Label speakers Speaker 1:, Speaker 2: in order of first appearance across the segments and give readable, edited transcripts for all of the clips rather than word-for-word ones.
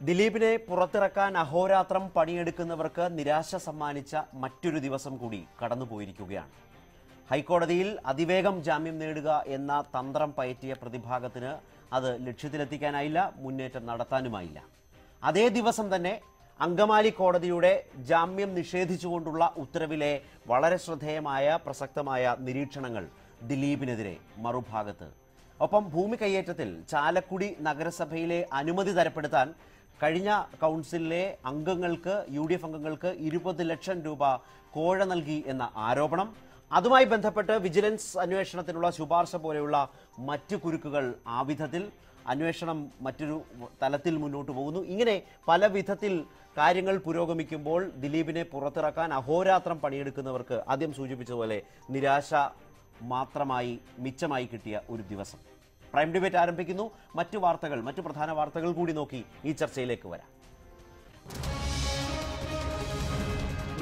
Speaker 1: ദിലീപിനെ പുറത്തിറക്കാൻ അഹോരാത്രം പണിയെടുക്കുന്നവർക്ക് നിരാശ സമ്മാനിച്ച മറ്റൊരു ദിവസം കൂടി കടന്നുപോയിരിക്കുകയാണ്. ഹൈക്കോടതിയിൽ അതിവേഗം ജാമ്യം നേടുക എന്ന തന്ത്രം പയറ്റിയ പ്രതിഭാഗത്തിന് അത് ലക്ഷ്യത്തിലെത്തിക്കാനായില്ല, മുന്നേറ്റം നടത്താനുമായില്ല. അതേ ദിവസം തന്നെ അങ്കമാലി കോടതിയുടെ ജാമ്യം നിഷേധിച്ചുകൊണ്ടുള്ള ഉത്തരവിലെ വളരെ ശ്രദ്ധേയമായ പ്രസക്തമായ നിരീക്ഷണങ്ങൾ ദിലീപിനെതിരെ മറുഭാഗത്ത്. ഒപ്പം ഭൂമി കയ്യേറ്റത്തിൽ ചാലക്കുടി നഗരസഭയിലെ അനുമതി തരപ്പെടുത്താൻ കഴിഞ്ഞ കൗൺസിലിലെ അംഗങ്ങൾക്ക് UDF അംഗങ്ങൾക്ക് 20 ലക്ഷം രൂപ കോഴ നൽകി എന്ന ആരോപണം, അതുമായി ബന്ധപ്പെട്ട് വിജിലൻസ് അന്വേഷണത്തിനുള്ള ശുപാർശ പോലെയുള്ള മറ്റു കുരുക്കുകൾ ആ വിധത്തിൽ അന്വേഷണം മറ്റൊരു തലത്തിൽ മുന്നോട്ട് പോകുന്നു. ഇങ്ങനെ പല വിധത്തിൽ കാര്യങ്ങൾ പുരോഗമിക്കുമ്പോൾ ദിലീപിനെ പുറത്തിറക്കാൻ അഹോരാത്രം പണിയെടുക്കുന്നവർക്ക് ആദ്യം സൂചിപ്പിച്ചതുപോലെ നിരാശ മാത്രമായി മിച്ചമായി കിട്ടിയ ഒരു ദിവസം. പ്രൈം ഡിബേറ്റ് ആരംഭിക്കുന്നു. മറ്റു പ്രധാന വാർത്തകൾ കൂടി നോക്കി ഈ ചർച്ചയിലേക്ക് വരാം.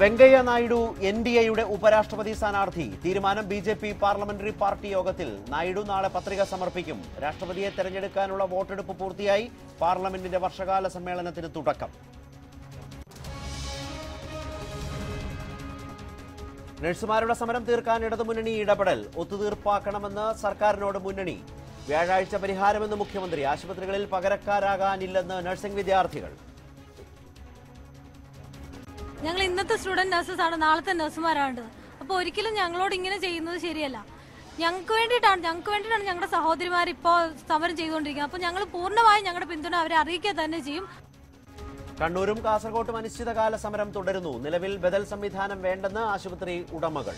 Speaker 1: വെങ്കയ്യ നായിഡു NDAയുടെ ഉപരാഷ്ട്രപതി സ്ഥാനാർത്ഥി. തീരുമാനം BJP പാർലമെന്ററി പാർട്ടി യോഗത്തിൽ. നായിഡു നാളെ പത്രിക സമർപ്പിക്കും. രാഷ്ട്രപതിയെ തെരഞ്ഞെടുക്കാനുള്ള വോട്ടെടുപ്പ് പൂർത്തിയായി. പാർലമെന്റിന്റെ വർഷകാല സമ്മേളനത്തിന് തുടക്കം. നഴ്സുമാരുടെ സമരം തീർക്കാൻ ഇടതുമുന്നണി ഇടപെടൽ. ഒത്തുതീർപ്പാക്കണമെന്ന് സർക്കാരിനോട് മുന്നണി. വ്യാഴാഴ്ച പരിഹാരമെന്ന് മുഖ്യമന്ത്രി. ആശുപത്രികളിൽ പകരക്കാരാകാനില്ലെന്ന് നഴ്സിംഗ് വിദ്യാർത്ഥികൾ.
Speaker 2: ഞങ്ങൾ ഇന്നത്തെ സ്റ്റുഡന്റ് നഴ്സസ് ആണ്, നാളത്തെ നഴ്സുമാരാണ്. അപ്പോൾ ഒരിക്കലും ഞങ്ങളോട് ഇങ്ങനെ ചെയ്യുന്നത് ശരിയല്ല. ഞങ്ങൾക്ക് വേണ്ടിയിട്ടാണ് ഞങ്ങളുടെ സഹോദരിമാർ ഇപ്പോൾ സമരം ചെയ്തുകൊണ്ടിരിക്കുന്നത്. അപ്പോൾ ഞങ്ങൾ പൂർണ്ണമായും ഞങ്ങളുടെ പിന്തുണ അവരെ അറിയിക്കുക തന്നെ ചെയ്യും.
Speaker 1: കണ്ണൂരും കാസർകോട്ടും അനിശ്ചിതകാല സമരം തുടരുന്നു. നിലവിൽ ബദൽ സംവിധാനം വേണ്ടെന്ന് ആശുപത്രി ഉടമകൾ.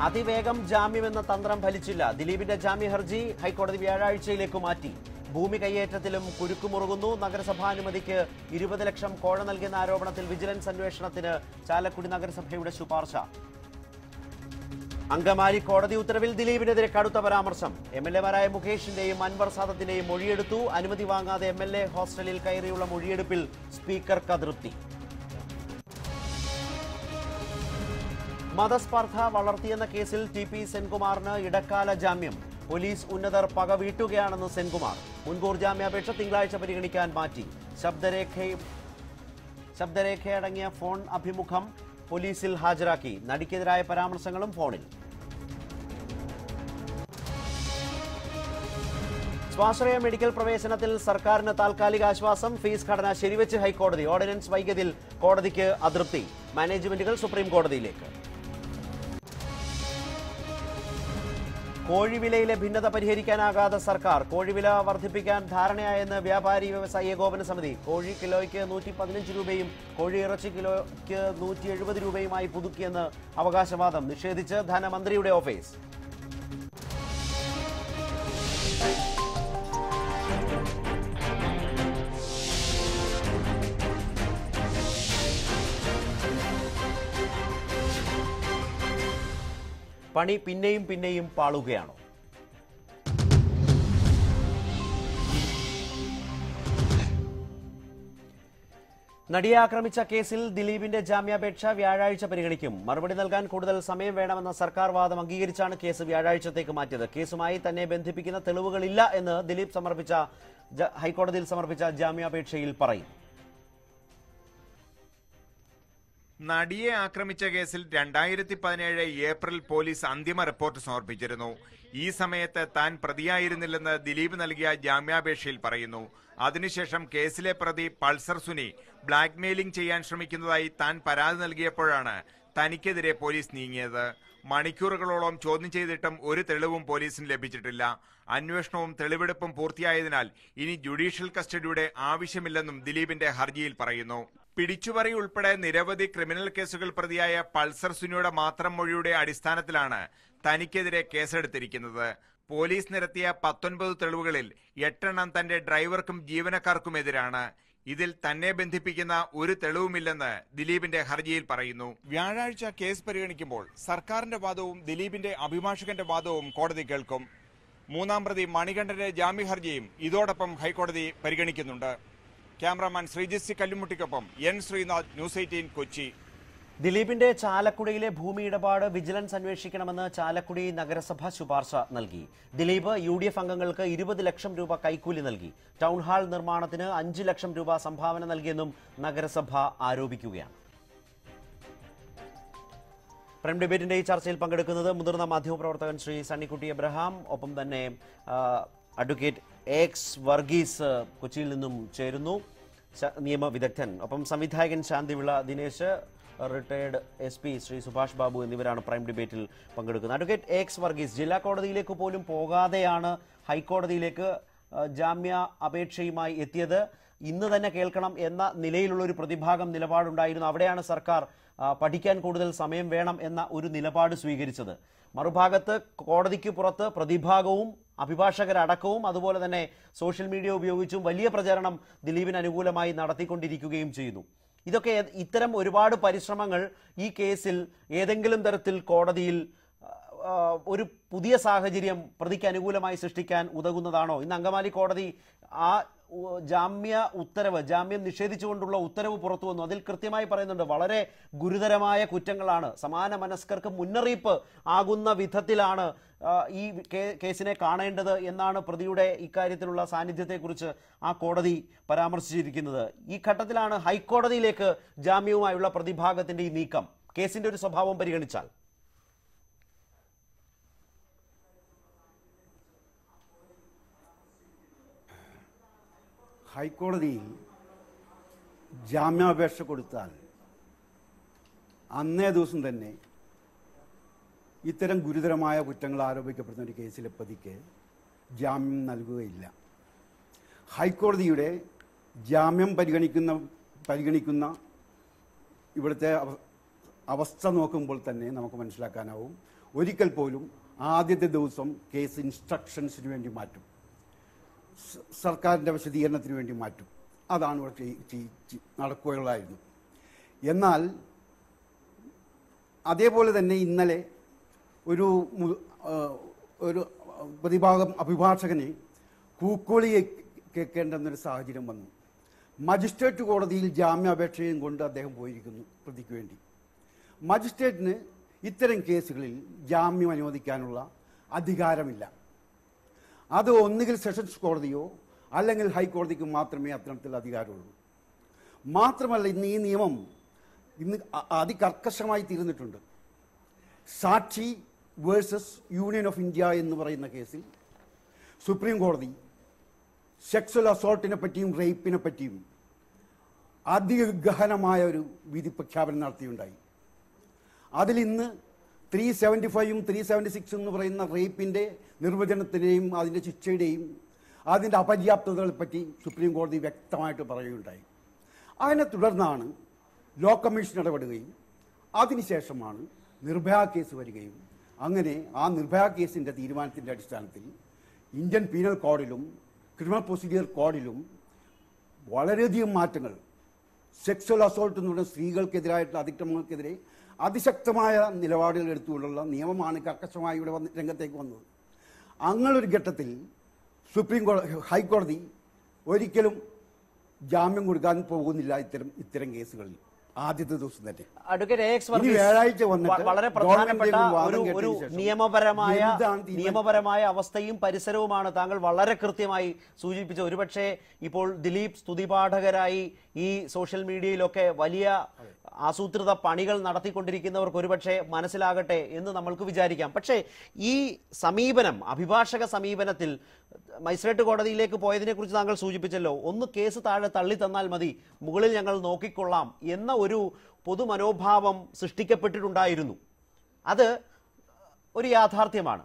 Speaker 1: അതിവേഗം ജാമ്യമെന്ന തന്ത്രം ഫലിച്ചില്ല. ദിലീപിന്റെ ജാമ്യ ഹർജി ഹൈക്കോടതി വ്യാഴാഴ്ചയിലേക്ക് മാറ്റി. ഭൂമി കയ്യേറ്റത്തിലും കുരുക്കുമുറുകുന്നു. നഗരസഭാനുമതിക്ക് 20 ലക്ഷം കോഴ നൽകിയെന്ന ആരോപണത്തിൽ വിജിലൻസ് അന്വേഷണത്തിന് ചാലക്കുടി നഗരസഭയുടെ ശുപാർശ. അങ്കമാലി കോടതി ഉത്തരവിൽ ദിലീപിനെതിരെ കടുത്ത പരാമർശം. MLA മാരായ മുകേഷിന്റെയും അൻവർ സാദത്തിന്റെയും മൊഴിയെടുത്തു. അനുമതി വാങ്ങാതെ MLA ഹോസ്റ്റലിൽ കയറിയുള്ള മൊഴിയെടുപ്പിൽ സ്പീക്കർക്ക് അതൃപ്തി. മതസ്പർദ്ധ വളർത്തിയെന്ന കേസിൽ TP സെൻകുമാറിന് ഇടക്കാല ജാമ്യം. പോലീസ് ഉന്നതർ പക വീട്ടുകയാണെന്ന് സെൻകുമാർ. മുൻകൂർ ജാമ്യാപേക്ഷ തിങ്കളാഴ്ച പരിഗണിക്കാൻ മാറ്റി. ശബ്ദരേഖയടങ്ങിയ ഫോൺ അഭിമുഖം പോലീസിൽ ഹാജരാക്കി. നടിക്കെതിരായ പരാമർശങ്ങളും ഫോണിൽ. സ്വാശ്രയ മെഡിക്കൽ പ്രവേശനത്തിൽ സർക്കാരിന് താൽക്കാലിക ആശ്വാസം. ഫീസ് ഘടന ശരിവെച്ച് ഹൈക്കോടതി. ഓർഡിനൻസ് വൈകിയതിൽ കോടതിക്ക് അതൃപ്തി. മാനേജ്മെന്റുകൾ സുപ്രീം കോടതിയിലേക്ക്. കോഴിവിലയിലെ ഭിന്നത പരിഹരിക്കാനാകാതെ സർക്കാർ. കോഴിവില വർദ്ധിപ്പിക്കാൻ ധാരണയായെന്ന് വ്യാപാരി വ്യവസായി ഏകോപന സമിതി. കോഴി കിലോയ്ക്ക് 115 രൂപയും കോഴിയിറച്ചി കിലോയ്ക്ക് 170 രൂപയുമായി പുതുക്കിയെന്ന് അവകാശവാദം. നിഷേധിച്ച് ധനമന്ത്രിയുടെ ഓഫീസ്. പണി പിന്നെയും പാളുകയാണോ? നടിയെ ആക്രമിച്ച കേസിൽ ദിലീപിന്റെ ജാമ്യാപേക്ഷ വ്യാഴാഴ്ച പരിഗണിക്കും. മറുപടി നൽകാൻ കൂടുതൽ സമയം വേണമെന്ന സർക്കാർ വാദം അംഗീകരിച്ചാണ് കേസ് വ്യാഴാഴ്ചത്തേക്ക് മാറ്റിയത്. കേസുമായി തന്നെ ബന്ധിപ്പിക്കുന്ന തെളിവുകളില്ല എന്ന് ദിലീപ് ഹൈക്കോടതിയിൽ സമർപ്പിച്ച ജാമ്യാപേക്ഷയിൽ പറയും.
Speaker 3: നടിയെ ആക്രമിച്ച കേസിൽ 2017 ഏപ്രിൽ പോലീസ് അന്തിമ റിപ്പോർട്ട് സമർപ്പിച്ചിരുന്നു. ഈ സമയത്ത് താൻ പ്രതിയായിരുന്നില്ലെന്ന് ദിലീപ് നൽകിയ ജാമ്യാപേക്ഷയിൽ പറയുന്നു. അതിനുശേഷം കേസിലെ പ്രതി പൾസർ സുനി ബ്ലാക്ക്മെയിലിംഗ് ചെയ്യാൻ ശ്രമിക്കുന്നതായി താൻ പരാതി നൽകിയപ്പോഴാണ് തനിക്കെതിരെ പോലീസ് നീങ്ങിയത്. മണിക്കൂറുകളോളം ചോദ്യം ചെയ്തിട്ടും ഒരു തെളിവും പോലീസിന് ലഭിച്ചിട്ടില്ല. അന്വേഷണവും തെളിവെടുപ്പും പൂർത്തിയായതിനാൽ ഇനി ജുഡീഷ്യൽ കസ്റ്റഡിയുടെ ആവശ്യമില്ലെന്നും ദിലീപിന്റെ ഹർജിയിൽ പറയുന്നു. പിടിച്ചുപറി ഉൾപ്പെടെ നിരവധി ക്രിമിനൽ കേസുകൾ പ്രതിയായ പൾസർ സുനിയുടെ മാത്രം മൊഴിയുടെ അടിസ്ഥാനത്തിലാണ് തനിക്കെതിരെ കേസെടുത്തിരിക്കുന്നത്. പോലീസ് നിരത്തിയ 19 തെളിവുകളിൽ 8 തന്റെ ഡ്രൈവർക്കും ജീവനക്കാർക്കുമെതിരാണ്. ഇതിൽ തന്നെ ബന്ധിപ്പിക്കുന്ന ഒരു തെളിവുമില്ലെന്ന് ദിലീപിന്റെ ഹർജിയിൽ പറയുന്നു. വ്യാഴാഴ്ച കേസ് പരിഗണിക്കുമ്പോൾ സർക്കാരിന്റെ വാദവും ദിലീപിന്റെ അഭിഭാഷകന്റെ വാദവും കോടതി കേൾക്കും. മൂന്നാം പ്രതി മണികണ്ഠന്റെ ജാമ്യ ഹർജിയും ഇതോടൊപ്പം ഹൈക്കോടതി പരിഗണിക്കുന്നുണ്ട്. ക്യാമറാമാൻ ശ്രീജിത്ത് സി കല്ലുമുട്ടിക്കൊപ്പം എൻ ശ്രീനാഥ്, ന്യൂസ് 18 കൊച്ചി.
Speaker 1: ദിലീപിന്റെ ചാലക്കുടിയിലെ ഭൂമി ഇടപാട് വിജിലൻസ് അന്വേഷിക്കണമെന്ന് ചാലക്കുടി നഗരസഭ ശുപാർശ നൽകി. ദിലീപ് UDF അംഗങ്ങൾക്ക് 20 ലക്ഷം രൂപ കൈക്കൂലി നൽകി. ടൗൺ ഹാൾ നിർമ്മാണത്തിന് 5 ലക്ഷം രൂപ സംഭാവന നൽകിയെന്നും നഗരസഭ ആരോപിക്കുകയാണ്. പ്രൈം ഡിബേറ്റിന്റെ ഈ ചർച്ചയിൽ പങ്കെടുക്കുന്നത് മുതിർന്ന മാധ്യമപ്രവർത്തകൻ ശ്രീ സണ്ണിക്കുട്ടി എബ്രഹാം, ഒപ്പം തന്നെ അഡ്വക്കേറ്റ് എക്സ് വർഗീസ് കൊച്ചിയിൽ നിന്നും ചേരുന്നു, നിയമവിദഗ്ധൻ, ഒപ്പം സംവിധായകൻ ശാന്തിവിള ദിനേശ്, റിട്ടയർഡ് SP ശ്രീ സുഭാഷ് ബാബു എന്നിവരാണ് പ്രൈം ഡിബേറ്റിൽ പങ്കെടുക്കുന്നത്. അഡ്വക്കേറ്റ് എക്സ് വർഗീസ്, ജില്ലാ കോടതിയിലേക്ക് പോലും പോകാതെയാണ് ഹൈക്കോടതിയിലേക്ക് ജാമ്യ അപേക്ഷയുമായി എത്തിയത്. ഇന്ന് തന്നെ കേൾക്കണം എന്ന നിലയിലുള്ള ഒരു പ്രതിഭാഗം നിലപാടുണ്ടായിരുന്നു. അവിടെയാണ് സർക്കാർ പഠിക്കാൻ കൂടുതൽ സമയം വേണം എന്ന ഒരു നിലപാട് സ്വീകരിച്ചത്. മറുഭാഗത്ത് കോടതിക്ക് പുറത്ത് പ്രതിഭാഗവും അഭിഭാഷകരടക്കവും അതുപോലെ തന്നെ സോഷ്യൽ മീഡിയ ഉപയോഗിച്ചും വലിയ പ്രചരണം ദിലീപിന് അനുകൂലമായി നടത്തിക്കൊണ്ടിരിക്കുകയും ചെയ്യുന്നു. ഇതൊക്കെ ഇത്തരം ഒരുപാട് പരിശ്രമങ്ങൾ ഈ കേസിൽ ഏതെങ്കിലും തരത്തിൽ കോടതിയിൽ ഒരു പുതിയ സാഹചര്യം പ്രതിക്ക് അനുകൂലമായി സൃഷ്ടിക്കാൻ ഉതകുന്നതാണോ? ഇന്ന് അങ്കമാലി കോടതി ആ ജാമ്യം നിഷേധിച്ചുകൊണ്ടുള്ള ഉത്തരവ് പുറത്തു വന്നു. അതിൽ കൃത്യമായി പറയുന്നുണ്ട്, വളരെ ഗുരുതരമായ കുറ്റങ്ങളാണ്, സമാന മനസ്കർക്ക് മുന്നറിയിപ്പ് ആകുന്ന വിധത്തിലാണ് ഈ കേസിനെ കാണേണ്ടത് എന്നാണ് പ്രതിയുടെ ഇക്കാര്യത്തിലുള്ള സാന്നിധ്യത്തെക്കുറിച്ച് ആ കോടതി പരാമർശിച്ചിരിക്കുന്നത്. ഈ ഘട്ടത്തിലാണ് ഹൈക്കോടതിയിലേക്ക് ജാമ്യവുമായുള്ള പ്രതിഭാഗത്തിന്റെ ഈ നീക്കം കേസിന്റെ ഒരു സ്വഭാവം പരിഗണിച്ചാൽ.
Speaker 4: ഹൈക്കോടതിയിൽ ജാമ്യാപേക്ഷ കൊടുത്താൽ അന്നേ ദിവസം തന്നെ ഇത്തരം ഗുരുതരമായ കുറ്റങ്ങൾ ആരോപിക്കപ്പെടുന്ന ഒരു കേസിലെ പ്രതിക്ക് ജാമ്യം നൽകുകയില്ല. ഹൈക്കോടതിയുടെ ജാമ്യം പരിഗണിക്കുന്ന ഇവിടുത്തെ അവസ്ഥ നോക്കുമ്പോൾ തന്നെ നമുക്ക് മനസ്സിലാക്കാനാവും, ഒരിക്കൽ പോലും ആദ്യത്തെ ദിവസം കേസ് ഇൻസ്ട്രക്ഷൻസിന് വേണ്ടി മാറ്റും, സർക്കാരിൻ്റെ വിശദീകരണത്തിന് വേണ്ടി മാറ്റും. അതാണ് ഇവിടെ നടക്കുകയുള്ളായിരുന്നു. എന്നാൽ അതേപോലെ തന്നെ ഇന്നലെ ഒരു അഭിഭാഷകന് കൂക്കോളി കേൾക്കേണ്ടെന്നൊരു സാഹചര്യം വന്നു. മജിസ്ട്രേറ്റ് കോടതിയിൽ ജാമ്യാപേക്ഷയും കൊണ്ട് അദ്ദേഹം പോയിരിക്കുന്നു പ്രതിക്ക് വേണ്ടി. മജിസ്ട്രേറ്റിന് ഇത്തരം കേസുകളിൽ ജാമ്യം അനുവദിക്കാനുള്ള അധികാരമില്ല. അത് ഒന്നുകിൽ സെഷൻസ് കോടതിയോ അല്ലെങ്കിൽ ഹൈക്കോടതിക്ക് മാത്രമേ അത്തരത്തിൽ അധികാരമുള്ളൂ. മാത്രമല്ല, ഇന്ന് ഈ നിയമം അതികർക്കശമായി തീർന്നിട്ടുണ്ട്. സാക്ഷി വേഴ്സസ് യൂണിയൻ ഓഫ് ഇന്ത്യ എന്ന് പറയുന്ന കേസിൽ സുപ്രീം കോടതി സെക്സ്വൽ അസോൾട്ടിനെ പറ്റിയും റേപ്പിനെ പറ്റിയും അതിഗഹനമായ ഒരു വിധി പ്രഖ്യാപനം നടത്തിയുണ്ടായി. അതിൽ ഇന്ന് 375 376 എന്ന് പറയുന്ന റേപ്പിൻ്റെ നിർവചനത്തിൻ്റെയും അതിൻ്റെ ശിക്ഷയുടെയും അതിൻ്റെ അപര്യാപ്തതകളെ പറ്റി സുപ്രീം കോടതി വ്യക്തമായിട്ട് പറയുകയുണ്ടായി. അതിനെ തുടർന്നാണ് ലോ കമ്മീഷൻ ഇടപെടുകയും അതിനുശേഷമാണ് നിർഭയ കേസ് വരികയും അങ്ങനെ ആ നിർഭയ കേസിൻ്റെ തീരുമാനത്തിൻ്റെ അടിസ്ഥാനത്തിൽ ഇന്ത്യൻ പീനൽ കോഡിലും ക്രിമിനൽ പ്രൊസീജിയർ കോഡിലും വളരെയധികം മാറ്റങ്ങൾ, സെക്സ്വൽ അസോൾട്ട് എന്ന് പറയുന്ന സ്ത്രീകൾക്കെതിരായിട്ടുള്ള അതിക്രമങ്ങൾക്കെതിരെ അതിശക്തമായ നിലപാടുകൾ എടുത്തുകൊണ്ടുള്ള നിയമമാണ് കർക്കശമായി ഇവിടെ രംഗത്തേക്ക് വന്നത്. അങ്ങനൊരു ഘട്ടത്തിൽ ഹൈക്കോടതി ഒരിക്കലും ജാമ്യം കൊടുക്കാൻ പോകുന്നില്ല ഇത്തരം കേസുകളിൽ ആദ്യത്തെ ദിവസം തന്നെ.
Speaker 1: വ്യാഴാഴ്ച വന്നിട്ട് വളരെ പ്രധാനപ്പെട്ട ഒരു നിയമപരമായ അവസ്ഥയും പരിസരവുമാണ് താങ്കൾ വളരെ കൃത്യമായി സൂചിപ്പിച്ചത്. ഒരുപക്ഷെ ഇപ്പോൾ ദിലീപ് സ്തുതിപാഠകരായി ഈ സോഷ്യൽ മീഡിയയിലൊക്കെ വലിയ ആസൂത്രിത പണികൾ നടത്തിക്കൊണ്ടിരിക്കുന്നവർക്ക് ഒരുപക്ഷെ മനസ്സിലാകട്ടെ എന്ന് നമ്മൾക്ക് വിചാരിക്കാം. പക്ഷേ ഈ സമീപനം, അഭിഭാഷക സമീപനത്തിൽ മജിസ്ട്രേറ്റ് കോടതിയിലേക്ക് പോയതിനെ കുറിച്ച് താങ്കൾ സൂചിപ്പിച്ചല്ലോ. ഒന്ന് കേസ് താഴെ തള്ളി തന്നാൽ മതി, മുകളിൽ ഞങ്ങൾ നോക്കിക്കൊള്ളാം എന്ന ഒരു പൊതുമനോഭാവം സൃഷ്ടിക്കപ്പെട്ടിട്ടുണ്ടായിരുന്നു. അത് ഒരു യാഥാർത്ഥ്യമാണ്.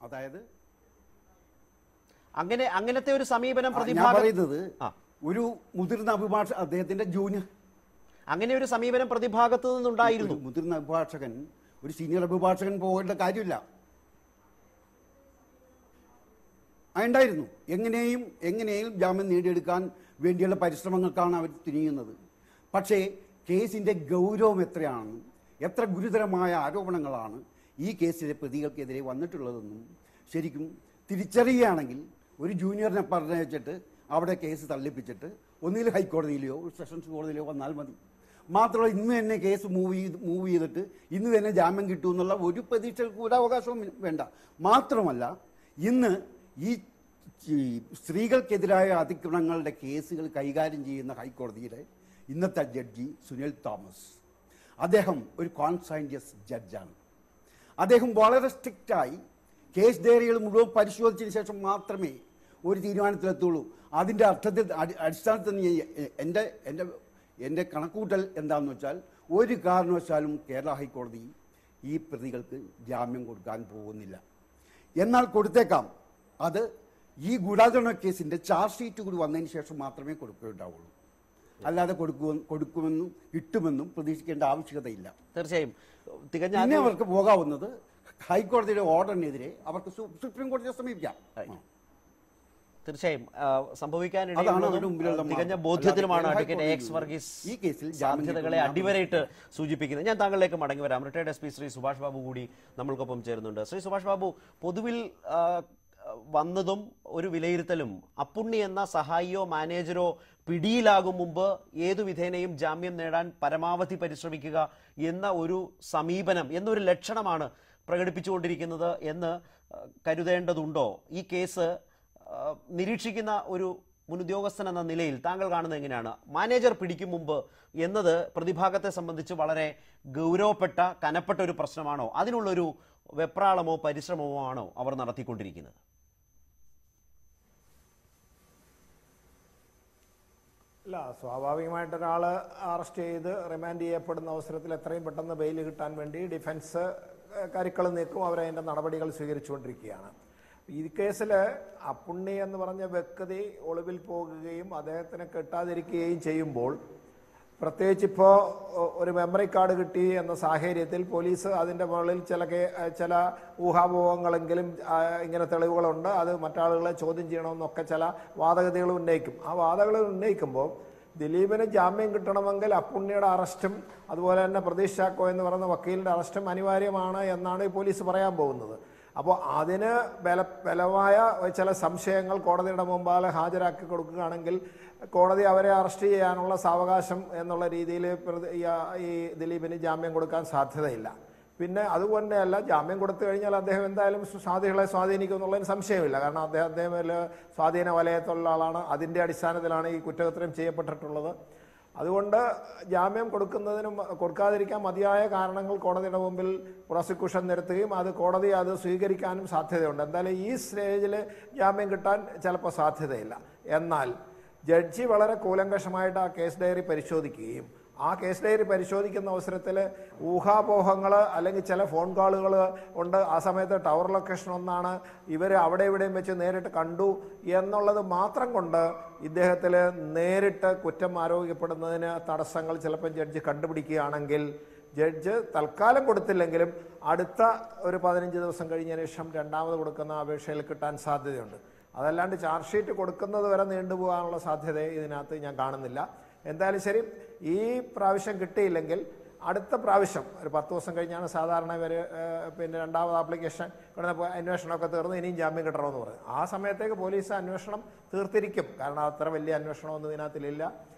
Speaker 4: അതായത്
Speaker 1: അങ്ങനത്തെ ഒരു സമീപനം
Speaker 4: പറയുന്നത് ഒരു മുതിർന്ന അഭിഭാഷകൻ, അദ്ദേഹത്തിന്റെ ജൂനിയർ,
Speaker 1: അങ്ങനെ ഒരു സമീപനം പ്രതിഭാഗത്തു നിന്നുണ്ടായിരുന്നു.
Speaker 4: മുതിർന്ന അഭിഭാഷകൻ, ഒരു സീനിയർ അഭിഭാഷകൻ പോകേണ്ട കാര്യമില്ല, ഉണ്ടായിരുന്നു. എങ്ങനെയും ജാമ്യം നേടിയെടുക്കാൻ വേണ്ടിയുള്ള പരിശ്രമങ്ങൾക്കാണ് അവർ തിരിയുന്നത്. പക്ഷേ കേസിന്റെ ഗൗരവം എത്രയാണ്, എത്ര ഗുരുതരമായ ആരോപണങ്ങളാണ് ഈ കേസിലെ പ്രതികൾക്കെതിരെ വന്നിട്ടുള്ളതെന്നും ശരിക്കും തിരിച്ചറിയുകയാണെങ്കിൽ ഒരു ജൂനിയറിനെ പറഞ്ഞയച്ചിട്ട് അവിടെ കേസ് തള്ളിപ്പിച്ചിട്ട് ഒന്നുകിൽ ഹൈക്കോടതിയിലെയോ സെഷൻസ് കോടതിയിലെയോ വന്നാൽ മതി. മാത്രമല്ല ഇന്ന് തന്നെ കേസ് മൂവ് ചെയ്തിട്ട് ഇന്ന് തന്നെ ജാമ്യം കിട്ടുമെന്നുള്ള ഒരു പ്രതീക്ഷകൾക്ക് ഒരു അവകാശവും വേണ്ട. മാത്രമല്ല ഇന്ന് ഈ സ്ത്രീകൾക്കെതിരായ അതിക്രമങ്ങളുടെ കേസുകൾ കൈകാര്യം ചെയ്യുന്ന ഹൈക്കോടതിയുടെ ഇന്നത്തെ ജഡ്ജി സുനിൽ തോമസ്, അദ്ദേഹം ഒരു കോൺസൈൻഷ്യസ് ജഡ്ജാണ്. അദ്ദേഹം വളരെ സ്ട്രിക്റ്റായി കേസ് ഡയറികൾ മുഴുവൻ പരിശോധിച്ചതിന് ശേഷം മാത്രമേ ഒരു തീരുമാനത്തിലെത്തുള്ളൂ. അതിൻ്റെ അടിസ്ഥാനത്തിൽ എൻ്റെ കണക്കൂട്ടൽ എന്താണെന്ന് വെച്ചാൽ ഒരു കാരണവശാലും കേരള ഹൈക്കോടതി ഈ പ്രതികൾക്ക് ജാമ്യം കൊടുക്കാൻ പോകുന്നില്ല. എന്നാൽ കൊടുത്തേക്കാം, അത് ഈ ഗൂഢാചരണ കേസിൻ്റെ ചാർജ് ഷീറ്റ് കൂടി വന്നതിന് ശേഷം മാത്രമേ കൊടുക്കുകയുണ്ടാവുള്ളൂ. അല്ലാതെ കൊടുക്കുമെന്നും കിട്ടുമെന്നും പ്രതീക്ഷിക്കേണ്ട ആവശ്യകതയില്ല.
Speaker 1: തീർച്ചയായും
Speaker 4: പിന്നെ അവർക്ക് പോകാവുന്നത് ഹൈക്കോടതിയുടെ ഓർഡറിനെതിരെ അവർക്ക് സുപ്രീം കോടതിയെ സമീപിക്കാം.
Speaker 1: തീർച്ചയായും സംഭവിക്കാനിടയുള്ള തികഞ്ഞ ബോധ്യത്തിലുമാണ് അഡ്വക്കേറ്റ് എക്സ് വർഗീസ്
Speaker 4: ഈ കേസിൽ
Speaker 1: സാധ്യതകളെ അടിവരയിട്ട് സൂചിപ്പിക്കുന്നത്. ഞാൻ താങ്കളിലേക്ക് മടങ്ങി വരാം. റിട്ടയർഡ് SP ശ്രീ സുഭാഷ് ബാബു കൂടി നമ്മൾക്കൊപ്പം ചേരുന്നുണ്ട്. ശ്രീ സുഭാഷ് ബാബു, പൊതുവിൽ വന്നതും ഒരു വിലയിരുത്തലും അപ്പുണ്ണി എന്ന സഹായിയോ മാനേജരോ പിടിയിലാകും മുമ്പ് ഏതു വിധേനയും ജാമ്യം നേടാൻ പരമാവധി പരിശ്രമിക്കുക എന്ന ഒരു സമീപനം എന്നൊരു ലക്ഷണമാണ് പ്രകടിപ്പിച്ചുകൊണ്ടിരിക്കുന്നത് എന്ന് കരുതേണ്ടതുണ്ടോ? ഈ കേസ് നിരീക്ഷിക്കുന്ന ഒരു മുനുദ്യോഗസ്ഥൻ എന്ന നിലയിൽ താങ്കൾ കാണുന്നത് എങ്ങനെയാണ്? മാനേജർ പിടിക്കും മുമ്പ് എന്നത് പ്രതിഭാഗത്തെ സംബന്ധിച്ച് വളരെ ഗൗരവപ്പെട്ട കനപ്പെട്ട ഒരു പ്രശ്നമാണോ? അതിനുള്ളൊരു വെപ്രാളമോ പരിശ്രമമോ ആണോ അവർ നടത്തിക്കൊണ്ടിരിക്കുന്നത്?
Speaker 5: അല്ല, സ്വാഭാവികമായിട്ട് ഒരാൾ അറസ്റ്റ് ചെയ്ത് റിമാൻഡ് ചെയ്യപ്പെടുന്ന അവസരത്തിൽ എത്രയും പെട്ടെന്ന് ബെയിൽ കിട്ടാൻ വേണ്ടി ഡിഫൻസ് കരുക്കൾ നീക്കും, അവരതിൻ്റെ നടപടികൾ സ്വീകരിച്ചുകൊണ്ടിരിക്കുകയാണ്. ഈ കേസിൽ അപ്പുണ്ണി എന്ന് പറഞ്ഞ വ്യക്തി ഒളിവിൽ പോകുകയും അദ്ദേഹത്തിനെ കെട്ടാതിരിക്കുകയും ചെയ്യുമ്പോൾ, പ്രത്യേകിച്ച് ഇപ്പോൾ ഒരു മെമ്മറി കാർഡ് കിട്ടി എന്ന സാഹചര്യത്തിൽ പോലീസ് അതിൻ്റെ മുകളിൽ ചില ഊഹാപോഹങ്ങളെങ്കിലും ഇങ്ങനെ തെളിവുകളുണ്ട്, അത് മറ്റാളുകളെ ചോദ്യം ചെയ്യണമെന്നൊക്കെ ചില വാദഗതികൾ ഉന്നയിക്കും. ആ വാദഗതികൾ ഉന്നയിക്കുമ്പോൾ ദിലീപിന് ജാമ്യം കിട്ടണമെങ്കിൽ അപ്പുണ്ണിയുടെ അറസ്റ്റും അതുപോലെ തന്നെ പ്രതീഷ് ചാക്കോ എന്ന് പറയുന്ന വക്കീലിൻ്റെ അറസ്റ്റും അനിവാര്യമാണ് എന്നാണ് ഈ പോലീസ് പറയാൻ പോകുന്നത്. അപ്പോൾ അതിന് ബലമായ ചില സംശയങ്ങൾ കോടതിയുടെ മുമ്പാലെ ഹാജരാക്കി കൊടുക്കുകയാണെങ്കിൽ കോടതി അവരെ അറസ്റ്റ് ചെയ്യാനുള്ള സാവകാശം എന്നുള്ള രീതിയിൽ ഈ ദിലീപിന് ജാമ്യം കൊടുക്കാൻ സാധ്യതയില്ല. പിന്നെ അതുകൊണ്ടല്ല, ജാമ്യം കൊടുത്തു കഴിഞ്ഞാൽ അദ്ദേഹം എന്തായാലും സാധികളെ സ്വാധീനിക്കും എന്നുള്ളതിന് സംശയമില്ല. കാരണം അദ്ദേഹം സ്വാധീന വലയത്തുള്ള ആളാണ്. അതിൻ്റെ അടിസ്ഥാനത്തിലാണ് ഈ കുറ്റകൃത്യം ചെയ്യപ്പെട്ടിട്ടുള്ളത്. അതുകൊണ്ട് ജാമ്യം കൊടുക്കാതിരിക്കാൻ മതിയായ കാരണങ്ങൾ കോടതിയുടെ മുമ്പിൽ പ്രോസിക്യൂഷൻ നിരത്തുകയും കോടതി അത് സ്വീകരിക്കാനും സാധ്യതയുണ്ട്. എന്തായാലും ഈ സ്റ്റേജിൽ ജാമ്യം കിട്ടാൻ ചിലപ്പോൾ സാധ്യതയില്ല. എന്നാൽ ജഡ്ജി വളരെ കൂലങ്കഷമായിട്ട് ആ കേസ് ഡയറി പരിശോധിക്കുകയും ആ കേസ് ഡയറി പരിശോധിക്കുന്ന അവസരത്തിൽ ഊഹാപോഹങ്ങൾ അല്ലെങ്കിൽ ചില ഫോൺ കോളുകൾ ഉണ്ട്. ആ സമയത്ത് ടവർ ലൊക്കേഷൻ ഒന്നാണ്, ഇവർ അവിടെ ഇവിടെയും വെച്ച് നേരിട്ട് കണ്ടു എന്നുള്ളത് മാത്രം കൊണ്ട് ഇദ്ദേഹത്തിൽ നേരിട്ട് കുറ്റം ആരോപിക്കപ്പെടുന്നതിന് തടസ്സങ്ങൾ ചിലപ്പോൾ ജഡ്ജി കണ്ടുപിടിക്കുകയാണെങ്കിൽ ജഡ്ജ് തൽക്കാലം കൊടുത്തില്ലെങ്കിലും അടുത്ത ഒരു 15 ദിവസം കഴിഞ്ഞതിന് ശേഷം രണ്ടാമത് കൊടുക്കുന്ന അപേക്ഷയിൽ കിട്ടാൻ സാധ്യതയുണ്ട്. അതല്ലാണ്ട് ചാർജ് ഷീറ്റ് കൊടുക്കുന്നത് വരെ നീണ്ടുപോകാനുള്ള സാധ്യത ഇതിനകത്ത് ഞാൻ കാണുന്നില്ല. എന്തായാലും ശരി, ഈ പ്രാവശ്യം കിട്ടിയില്ലെങ്കിൽ അടുത്ത പ്രാവശ്യം ഒരു 10 ദിവസം കഴിഞ്ഞാണ് സാധാരണ ഇവർ പിന്നെ രണ്ടാമത് ആപ്ലിക്കേഷൻ അന്വേഷണമൊക്കെ തീർന്ന് ഇനിയും ജാമ്യം കിട്ടണമെന്ന് പറയും. ആ സമയത്തേക്ക് പോലീസ് അന്വേഷണം തീർത്തിരിക്കും. കാരണം അത്ര വലിയ അന്വേഷണമൊന്നും ഇതിനകത്തിലില്ല.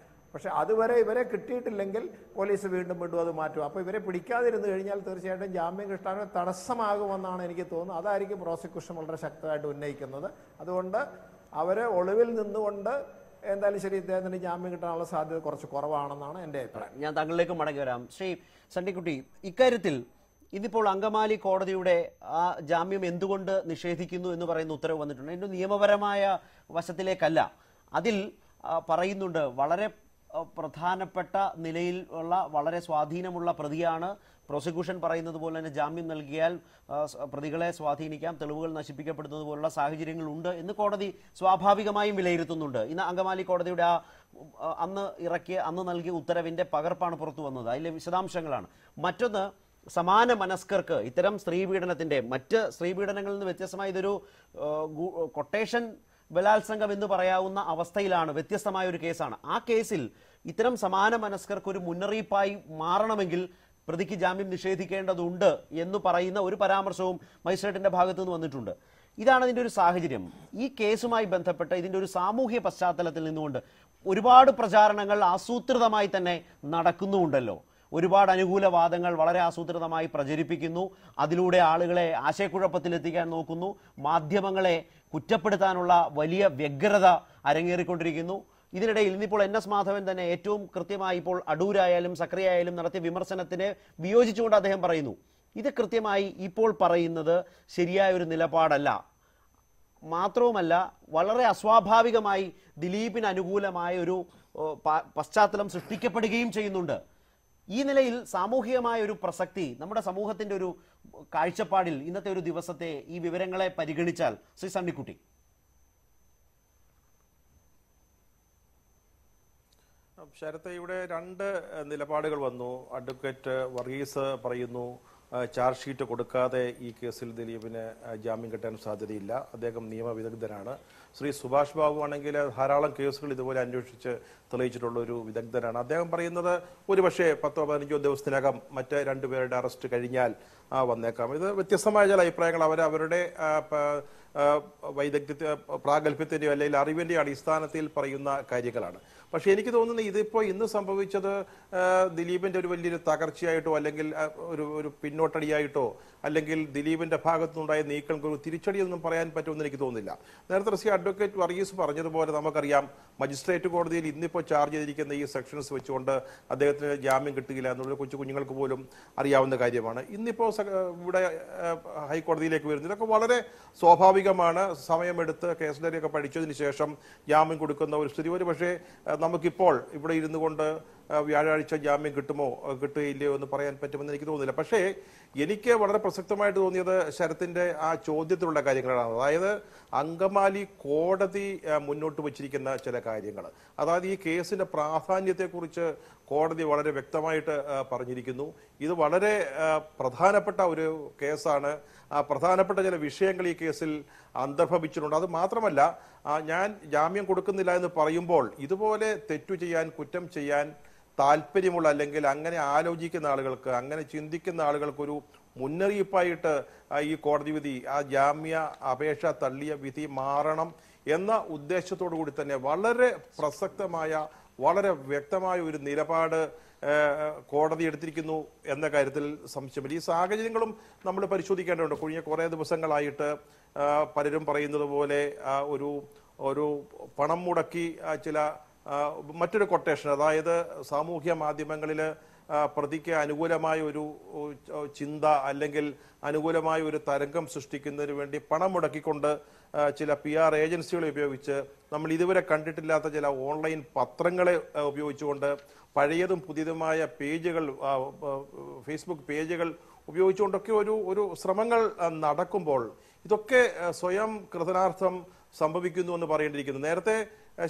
Speaker 5: പക്ഷെ അതുവരെ ഇവരെ കിട്ടിയിട്ടില്ലെങ്കിൽ പോലീസ് വീണ്ടും അത് മാറ്റും. അപ്പോൾ ഇവരെ പിടിക്കാതിരുന്നു കഴിഞ്ഞാൽ തീർച്ചയായിട്ടും ജാമ്യം കിട്ടാൻ തടസ്സമാകുമെന്നാണ് എനിക്ക് തോന്നുന്നത്. അതായിരിക്കും പ്രോസിക്യൂഷൻ വളരെ ശക്തമായിട്ട് ഉന്നയിക്കുന്നത്. അതുകൊണ്ട് അവർ ഒളിവിൽ നിന്നുകൊണ്ട് എന്തായാലും ശരി ഇദ്ദേഹത്തിന് ജാമ്യം കിട്ടാനുള്ള സാധ്യത കുറച്ച് കുറവാണെന്നാണ് എൻ്റെ അഭിപ്രായം.
Speaker 1: ഞാൻ താങ്കളിലേക്ക് മടങ്ങി വരാം. ശ്രീ സണ്ണിക്കുട്ടി, ഇക്കാര്യത്തിൽ ഇതിപ്പോൾ അങ്കമാലി കോടതിയുടെ ആ ജാമ്യം എന്തുകൊണ്ട് നിഷേധിക്കുന്നു എന്ന് പറയുന്ന ഉത്തരവ് വന്നിട്ടുണ്ട്. ഇതിൻ്റെ നിയമപരമായ വശത്തിലേക്കല്ല, അതിൽ പറയുന്നുണ്ട് വളരെ പ്രധാനപ്പെട്ട നിലയിൽ ഉള്ള വളരെ സ്വാധീനമുള്ള പ്രതിയാണ്. പ്രോസിക്യൂഷൻ പറയുന്നത് പോലെ തന്നെ ജാമ്യം നൽകിയാൽ പ്രതികളെ സ്വാധീനിക്കാം, തെളിവുകൾ നശിപ്പിക്കപ്പെടുന്നത് പോലുള്ള സാഹചര്യങ്ങളുണ്ട് എന്ന് കോടതി സ്വാഭാവികമായും വിലയിരുത്തുന്നുണ്ട്. ഇന്ന് അങ്കമാലി കോടതിയുടെ അന്ന് നൽകിയ ഉത്തരവിൻ്റെ പകർപ്പാണ് പുറത്തു വന്നത്. അതിലെ വിശദാംശങ്ങളാണ്. മറ്റൊന്ന്, സമാന മനസ്കർക്ക് ഇത്തരം സ്ത്രീപീഡനത്തിൻ്റെ മറ്റ് സ്ത്രീപീഡനങ്ങളിൽ നിന്ന് വ്യത്യസ്തമായ ഇതൊരു കൊട്ടേഷൻ ബലാത്സംഗം എന്ന് പറയാവുന്ന അവസ്ഥയിലാണ്, വ്യത്യസ്തമായ ഒരു കേസാണ്. ആ കേസിൽ ഇത്തരം സമാന മനസ്കർക്ക് ഒരു മുന്നറിയിപ്പായി മാറണമെങ്കിൽ പ്രതിക്ക് ജാമ്യം നിഷേധിക്കേണ്ടതുണ്ട് എന്ന് പറയുന്ന ഒരു പരാമർശവും മജിസ്ട്രേറ്റിന്റെ ഭാഗത്തു നിന്ന് വന്നിട്ടുണ്ട്. ഇതാണ് ഇതിൻ്റെ ഒരു സാഹചര്യം. ഈ കേസുമായി ബന്ധപ്പെട്ട് ഇതിൻ്റെ ഒരു സാമൂഹ്യ പശ്ചാത്തലത്തിൽ നിന്നുകൊണ്ട് ഒരുപാട് പ്രചാരണങ്ങൾ ആസൂത്രിതമായി തന്നെ നടക്കുന്നുമുണ്ടല്ലോ. ഒരുപാട് അനുകൂല വാദങ്ങൾ വളരെ ആസൂത്രിതമായി പ്രചരിപ്പിക്കുന്നു, അതിലൂടെ ആളുകളെ ആശയക്കുഴപ്പത്തിലെത്തിക്കാൻ നോക്കുന്നു, മാധ്യമങ്ങളെ കുറ്റപ്പെടുത്താനുള്ള വലിയ വ്യഗ്രത അരങ്ങേറിക്കൊണ്ടിരിക്കുന്നു. ഇതിനിടയിൽ ഇന്നിപ്പോൾ NS മാധവൻ തന്നെ ഏറ്റവും കൃത്യമായി ഇപ്പോൾ അടൂരായാലും സക്രിയായാലും നടത്തിയ വിമർശനത്തിനെ വിയോജിച്ചുകൊണ്ട് അദ്ദേഹം പറയുന്നു, ഇത് കൃത്യമായി ഇപ്പോൾ പറയുന്നത് ശരിയായ ഒരു നിലപാടല്ല. മാത്രവുമല്ല, വളരെ അസ്വാഭാവികമായി ദിലീപിന് അനുകൂലമായ ഒരു പശ്ചാത്തലം സൃഷ്ടിക്കപ്പെടുകയും ചെയ്യുന്നുണ്ട്. ഈ നിലയിൽ സാമൂഹികമായ ഒരു പ്രസക്തി നമ്മുടെ സമൂഹത്തിന്റെ ഒരു കാഴ്ചപ്പാടിൽ ഇന്നത്തെ ഒരു ദിവസത്തെ ഈ വിവരങ്ങളെ പരിഗണിച്ചാൽ ശ്രീ സണ്ണിക്കുട്ടി.
Speaker 6: ശരത്ത്, ഇവിടെ രണ്ട് നിലപാടുകൾ വന്നു. അഡ്വക്കേറ്റ് വർഗീസ് പറയുന്നു ചാർജ് ഷീറ്റ് കൊടുക്കാതെ ഈ കേസിൽ ദിലീപിന് ജാമ്യം കിട്ടാൻ സാധ്യതയില്ല, അദ്ദേഹം നിയമവിദഗ്ധനാണ്. ശ്രീ സുഭാഷ് ബാബു ആണെങ്കിൽ ധാരാളം കേസുകൾ ഇതുപോലെ അന്വേഷിച്ച് തെളിയിച്ചിട്ടുള്ള ഒരു വിദഗ്ധനാണ്. അദ്ദേഹം പറയുന്നത് ഒരുപക്ഷെ 10-15 ദിവസത്തിനകം മറ്റ് രണ്ടുപേരുടെ അറസ്റ്റ് കഴിഞ്ഞാൽ വന്നേക്കാം. ഇത് വ്യത്യസ്തമായ ചില അഭിപ്രായങ്ങൾ അവരുടെ വൈദഗ്ധ്യ പ്രാഗൽഭ്യത്തിന്റെയോ അല്ലെങ്കിൽ അറിവിന്റെയോ അടിസ്ഥാനത്തിൽ പറയുന്ന കാര്യങ്ങളാണ്. പക്ഷെ എനിക്ക് തോന്നുന്നത് ഇതിപ്പോൾ ഇന്ന് സംഭവിച്ചത് ദിലീപിന്റെ ഒരു വലിയൊരു തകർച്ചയായിട്ടോ അല്ലെങ്കിൽ ഒരു പിന്നോട്ടടിയായിട്ടോ അല്ലെങ്കിൽ ദിലീപിന്റെ ഭാഗത്തുനിന്നുണ്ടായ നീക്കങ്ങൾക്ക് ഒരു തിരിച്ചടിയൊന്നും പറയാൻ പറ്റുമെന്ന് എനിക്ക് തോന്നുന്നില്ല. നേരത്തെ ശ്രീ അഡ്വക്കേറ്റ് വർഗീസ് പറഞ്ഞതുപോലെ നമുക്കറിയാം, മജിസ്ട്രേറ്റ് കോടതിയിൽ ഇന്നിപ്പോൾ ചാർജ് ചെയ്തിരിക്കുന്ന ഈ സെക്ഷൻസ് വെച്ചുകൊണ്ട് അദ്ദേഹത്തിന് ജാമ്യം കിട്ടുകയില്ല എന്നുള്ളത് കുഞ്ഞുങ്ങൾക്ക് പോലും അറിയാവുന്ന കാര്യമാണ്. ഇന്നിപ്പോൾ ഇവിടെ ഹൈക്കോടതിയിലേക്ക് വരുന്നത് ഇതൊക്കെ വളരെ സ്വാഭാവികമാണ്. സമയമെടുത്ത് കേസ് ഡയറിയൊക്കെ പഠിച്ചതിന് ശേഷം ജാമ്യം കൊടുക്കുന്ന ഒരു സ്ഥിതി. ഒരു പക്ഷേ നമുക്കിപ്പോൾ ഇവിടെ ഇരുന്നു കൊണ്ട് വ്യാഴാഴ്ച ജാമ്യം കിട്ടുകയില്ലയോ എന്ന് പറയാൻ പറ്റുമെന്ന് എനിക്ക് തോന്നുന്നില്ല. പക്ഷേ എനിക്ക് വളരെ പ്രസക്തമായിട്ട് തോന്നിയത് ശരത്തിന്റെ ആ ചോദ്യത്തിലുള്ള കാര്യങ്ങളാണ്. അതായത് അങ്കമാലി കോടതി മുന്നോട്ട് വച്ചിരിക്കുന്ന ചില കാര്യങ്ങൾ, അതായത് ഈ കേസിന്റെ പ്രാധാന്യത്തെക്കുറിച്ച് കോടതി വളരെ വ്യക്തമായിട്ട് പറഞ്ഞിരിക്കുന്നു. ഇത് വളരെ പ്രധാനപ്പെട്ട ഒരു കേസാണ്. പ്രധാനപ്പെട്ട ചില വിഷയങ്ങൾ ഈ കേസിൽ അന്തർഭവിച്ചിട്ടുണ്ട്. അത് മാത്രമല്ല, ഞാൻ ജാമ്യം കൊടുക്കുന്നില്ല എന്ന് പറയുമ്പോൾ ഇതുപോലെ തെറ്റു ചെയ്യാൻ, കുറ്റം ചെയ്യാൻ താല്പര്യമുള്ള അല്ലെങ്കിൽ അങ്ങനെ ആലോചിക്കുന്ന ആളുകൾക്ക്, അങ്ങനെ ചിന്തിക്കുന്ന ആളുകൾക്കൊരു മുന്നറിയിപ്പായിട്ട് ഈ കോടതി വിധി, ആ ജാമ്യ അപേക്ഷ തള്ളിയ വിധി മാറണം എന്ന ഉദ്ദേശത്തോടു കൂടി തന്നെ വളരെ പ്രസക്തമായ, വളരെ വ്യക്തമായ ഒരു നിലപാട് കോടതി എടുത്തിരിക്കുന്നു എന്ന കാര്യത്തിൽ സംശയമില്ല. ഈ സാഹചര്യങ്ങളും നമ്മൾ പരിശോധിക്കേണ്ടതുണ്ട്. കഴിഞ്ഞ കുറേ ദിവസങ്ങളായിട്ട് പലരും പറയുന്നത് പോലെ ഒരു പണം മുടക്കി ചില മറ്റൊരു കൊട്ടേഷൻ, അതായത് സാമൂഹ്യ മാധ്യമങ്ങളിൽ പ്രതിക്ക് അനുകൂലമായ ഒരു ചിന്ത അല്ലെങ്കിൽ അനുകൂലമായ ഒരു തരംഗം സൃഷ്ടിക്കുന്നതിന് വേണ്ടി പണം മുടക്കിക്കൊണ്ട് ചില PR ഏജൻസികളെ ഉപയോഗിച്ച്, നമ്മൾ ഇതുവരെ കണ്ടിട്ടില്ലാത്ത ചില ഓൺലൈൻ പത്രങ്ങളെ ഉപയോഗിച്ചുകൊണ്ട്, പഴയതും പുതിയതുമായ പേജുകൾ, ഫേസ്ബുക്ക് പേജുകൾ ഉപയോഗിച്ചുകൊണ്ടൊക്കെ ഒരു ശ്രമങ്ങൾ നടക്കുമ്പോൾ ഇതൊക്കെ സ്വയം കൃതനാർത്ഥം സംഭവിക്കുന്നു എന്ന് പറയേണ്ടിയിരിക്കുന്നു. നേരത്തെ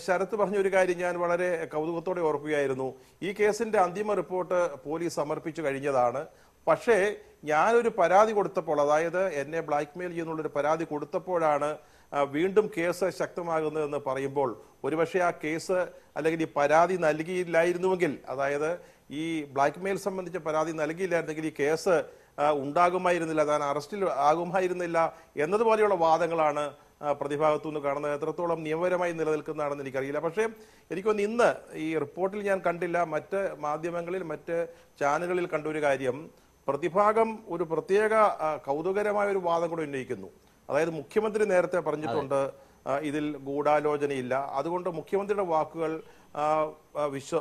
Speaker 6: ശരത്ത് പറഞ്ഞൊരു കാര്യം ഞാൻ വളരെ കൗതുകത്തോടെ ഓർക്കുകയായിരുന്നു. ഈ കേസിന്റെ അന്തിമ റിപ്പോർട്ട് പോലീസ് സമർപ്പിച്ചു കഴിഞ്ഞതാണ്. പക്ഷേ ഞാനൊരു പരാതി കൊടുത്തപ്പോൾ, അതായത് എന്നെ ബ്ലാക്ക്മെയിൽ ചെയ്യുന്നുള്ളൊരു പരാതി കൊടുത്തപ്പോഴാണ് വീണ്ടും കേസ് ശക്തമാകുന്നതെന്ന് പറയുമ്പോൾ, ഒരുപക്ഷെ ആ കേസ് അല്ലെങ്കിൽ ഈ പരാതി നൽകിയില്ലായിരുന്നുവെങ്കിൽ, അതായത് ഈ ബ്ലാക്ക്മെയിൽ സംബന്ധിച്ച പരാതി നൽകിയില്ലായിരുന്നെങ്കിൽ ഈ കേസ് ഉണ്ടാകുമായിരുന്നില്ല, താൻ അറസ്റ്റിൽ ആകുമായിരുന്നില്ല എന്നതുപോലെയുള്ള വാദങ്ങളാണ് പ്രതിഭാഗത്തുനിന്ന് കാണുന്നത്. എത്രത്തോളം നിയമപരമായി നിലനിൽക്കുന്നതാണെന്ന് എനിക്കറിയില്ല. പക്ഷേ എനിക്കൊന്ന് ഇന്ന് ഈ റിപ്പോർട്ടിൽ ഞാൻ കണ്ടില്ല, മറ്റ് മാധ്യമങ്ങളിൽ, മറ്റ് ചാനലുകളിൽ കണ്ടൊരു കാര്യം, പ്രതിഭാഗം ഒരു പ്രത്യേക കൗതുകരമായ ഒരു വാദം കൂടെ ഉന്നയിക്കുന്നു. അതായത് മുഖ്യമന്ത്രി നേരത്തെ പറഞ്ഞിട്ടുണ്ട് ഇതിൽ ഗൂഢാലോചനയില്ല, അതുകൊണ്ട് മുഖ്യമന്ത്രിയുടെ വാക്കുകൾ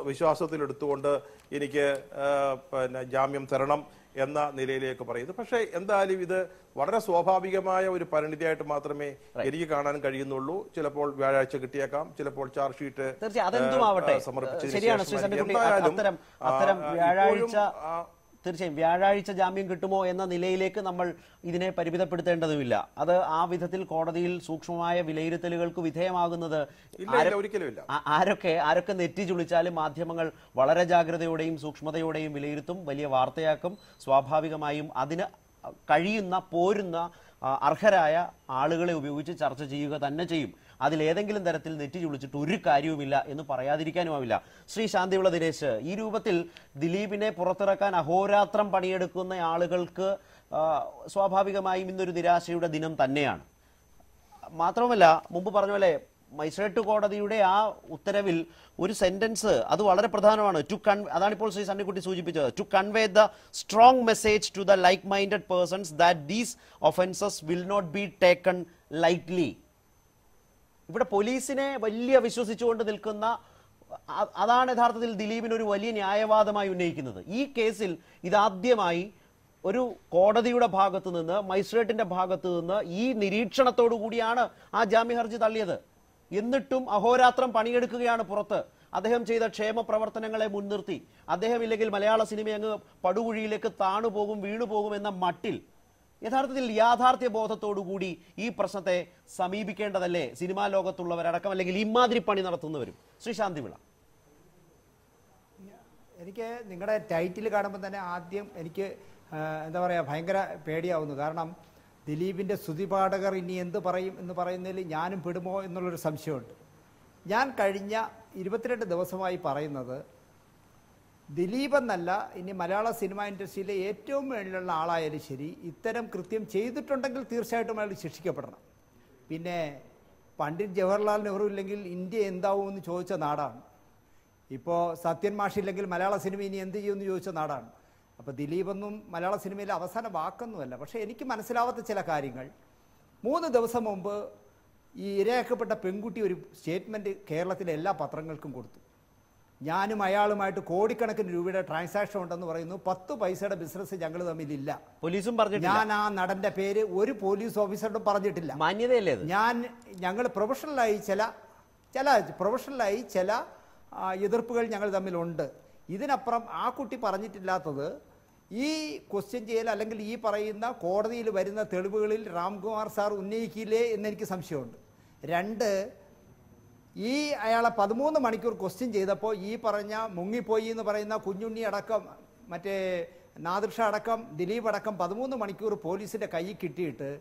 Speaker 6: വിശ്വാസത്തിലെടുത്തുകൊണ്ട് എനിക്ക് ജാമ്യം തരണം എന്ന നിലയിലേക്ക് പറയുന്നു. പക്ഷേ എന്തായാലും ഇത് വളരെ സ്വാഭാവികമായ ഒരു പരിണിതിയായിട്ട് മാത്രമേ എനിക്ക് കാണാൻ കഴിയുന്നുള്ളൂ. ചിലപ്പോൾ വ്യാഴാഴ്ച കിട്ടിയേക്കാം, ചിലപ്പോൾ ചാർജ് ഷീറ്റ്
Speaker 1: തീർച്ചയായും വ്യാഴാഴ്ച ജാമ്യം കിട്ടുമോ എന്ന നിലയിലേക്ക് നമ്മൾ ഇതിനെ പരിമിതപ്പെടുത്തേണ്ടതുമില്ല. അത് ആ വിധത്തിൽ കോടതിയിൽ സൂക്ഷ്മമായ വിലയിരുത്തലുകൾക്ക് വിധേയമാകുന്നത് ആരൊക്കെ നെറ്റി ചുളിച്ചാലും മാധ്യമങ്ങൾ വളരെ ജാഗ്രതയോടെയും സൂക്ഷ്മതയോടെയും വിലയിരുത്തും, വലിയ വാർത്തയാക്കും. സ്വാഭാവികമായും അതിന് കഴിയുന്ന പോരുന്ന അർഹരായ ആളുകളെ ഉപയോഗിച്ച് ചർച്ച ചെയ്യുക തന്നെ ചെയ്യും. അതിലേതെങ്കിലും തരത്തിൽ നെറ്റി ചുളിച്ചിട്ട് ഒരു കാര്യവുമില്ല എന്ന് പറയാതിരിക്കാനുമാവില്ല. ശ്രീ ശാന്തിവിള ദിനേശ്, ഈ രൂപത്തിൽ ദിലീപിനെ പുറത്തിറക്കാൻ അഹോരാത്രം പണിയെടുക്കുന്ന ആളുകൾക്ക് സ്വാഭാവികമായും ഇന്നൊരു നിരാശയുടെ ദിനം തന്നെയാണ്. മാത്രവുമല്ല, മുമ്പ് പറഞ്ഞ പോലെ മജിസ്ട്രേറ്റ് കോടതിയുടെ ആ ഉത്തരവിൽ ഒരു സെന്റൻസ് അത് വളരെ പ്രധാനമാണ്. അതാണിപ്പോൾ ശ്രീ സണ്ണിക്കുട്ടി സൂചിപ്പിച്ചത്. To convey the strong message to the like minded persons that these offences will not be taken lightly. ഇവിടെ പോലീസിനെ വലിയ വിശ്വസിച്ചുകൊണ്ട് നിൽക്കുന്ന അതാണ് യഥാർത്ഥത്തിൽ ദിലീപിന് ഒരു വലിയ ന്യായവാദമായി ഉന്നയിക്കുന്നത്. ഈ കേസിൽ ഇതാദ്യമായി ഒരു കോടതിയുടെ ഭാഗത്ത് നിന്ന്, മജിസ്ട്രേറ്റിന്റെ ഭാഗത്ത് നിന്ന് ഈ നിരീക്ഷണത്തോടു കൂടിയാണ് ആ ജാമ്യ ഹർജി തള്ളിയത്. എന്നിട്ടും അഹോരാത്രം പണിയെടുക്കുകയാണ് പുറത്ത്. അദ്ദേഹം ചെയ്ത ക്ഷേമ പ്രവർത്തനങ്ങളെ മുൻനിർത്തി, അദ്ദേഹം ഇല്ലെങ്കിൽ മലയാള സിനിമ അങ്ങ് പടുകുഴിയിലേക്ക് താണുപോകും, വീണുപോകും എന്ന മട്ടിൽ യഥാർത്ഥത്തിൽ യാഥാർത്ഥ്യ ബോധത്തോടുകൂടി ഈ പ്രശ്നത്തെ സമീപിക്കേണ്ടതല്ലേ സിനിമാ ലോകത്തുള്ളവരടക്കം, അല്ലെങ്കിൽ ഇമാതിരി പണി നടത്തുന്നവരും? ശ്രീ ശാന്തിവിള,
Speaker 7: എനിക്ക് നിങ്ങളുടെ ടൈറ്റിൽ കാണുമ്പോൾ തന്നെ ആദ്യം എനിക്ക് എന്താ പറയുക, ഭയങ്കര പേടിയാവുന്നു. കാരണം ദിലീപിൻ്റെ സ്തുതിപാഠകർ ഇനി എന്ത് പറയും എന്ന് പറയുന്നതിൽ ഞാനും പെടുമോ എന്നുള്ളൊരു സംശയമുണ്ട്. ഞാൻ കഴിഞ്ഞ 22 ദിവസമായി പറയുന്നത്, ദിലീപ് എന്നല്ല, ഇനി മലയാള സിനിമ ഇൻഡസ്ട്രിയിലെ ഏറ്റവും മേളിലുള്ള ആളായാലും ശരി, ഇത്തരം കൃത്യം ചെയ്തിട്ടുണ്ടെങ്കിൽ തീർച്ചയായിട്ടും അയാൾ ശിക്ഷിക്കപ്പെടണം. പിന്നെ പണ്ഡിറ്റ് ജവഹർലാൽ നെഹ്റു ഇല്ലെങ്കിൽ ഇന്ത്യ എന്താവും എന്ന് ചോദിച്ച നാടാണ്. ഇപ്പോൾ സത്യൻ മാഷില്ലെങ്കിൽ മലയാള സിനിമ ഇനി എന്ത് ചെയ്യുമെന്ന് ചോദിച്ച നാടാണ്. അപ്പോൾ ദിലീപൊന്നും മലയാള സിനിമയിലെ അവസാന വാക്കൊന്നുമല്ല. പക്ഷേ എനിക്ക് മനസ്സിലാവാത്ത ചില കാര്യങ്ങൾ, 3 ദിവസം മുമ്പ് ഈ ഇരയാക്കപ്പെട്ട പെൺകുട്ടി ഒരു സ്റ്റേറ്റ്മെൻറ്റ് കേരളത്തിലെ എല്ലാ പത്രങ്ങൾക്കും കൊടുത്തു. ഞാനും അയാളുമായിട്ട് കോടിക്കണക്കിന് രൂപയുടെ ട്രാൻസാക്ഷൻ ഉണ്ടെന്ന് പറയുന്നു. 10 പൈസയുടെ ബിസിനസ് ഞങ്ങൾ തമ്മിലില്ല.
Speaker 1: പോലീസും പറഞ്ഞിട്ടില്ല.
Speaker 7: ഞാൻ ആ നടന്റെ പേര് ഒരു പോലീസ് ഓഫീസറും പറഞ്ഞിട്ടില്ല.
Speaker 1: മാന്യതയല്ലേ?
Speaker 7: ഞങ്ങൾ പ്രൊഫഷണലായി ചില എതിർപ്പുകൾ ഞങ്ങൾ തമ്മിലുണ്ട്. ഇതിനപ്പുറം ആ കുട്ടി പറഞ്ഞിട്ടില്ലാത്തത്, ഈ ക്വസ്റ്റ്യൻ ചെയ്യൽ അല്ലെങ്കിൽ ഈ പറയുന്ന കോടതിയിൽ വരുന്ന തെളിവുകളിൽ രാംകുമാർ സാർ ഉന്നയിക്കില്ലേ എന്നെനിക്ക് സംശയമുണ്ട്. 2, ഈ അയാളെ 13 മണിക്കൂർ ക്വസ്റ്റ്യൻ ചെയ്തപ്പോൾ ഈ പറഞ്ഞ മുങ്ങിപ്പോയി എന്ന് പറയുന്ന കുഞ്ഞുണ്ണി അടക്കം, മറ്റേ നാദിർഷ അടക്കം, ദിലീപ് അടക്കം 13 മണിക്കൂർ പോലീസിൻ്റെ കയ്യിൽ കിട്ടിയിട്ട്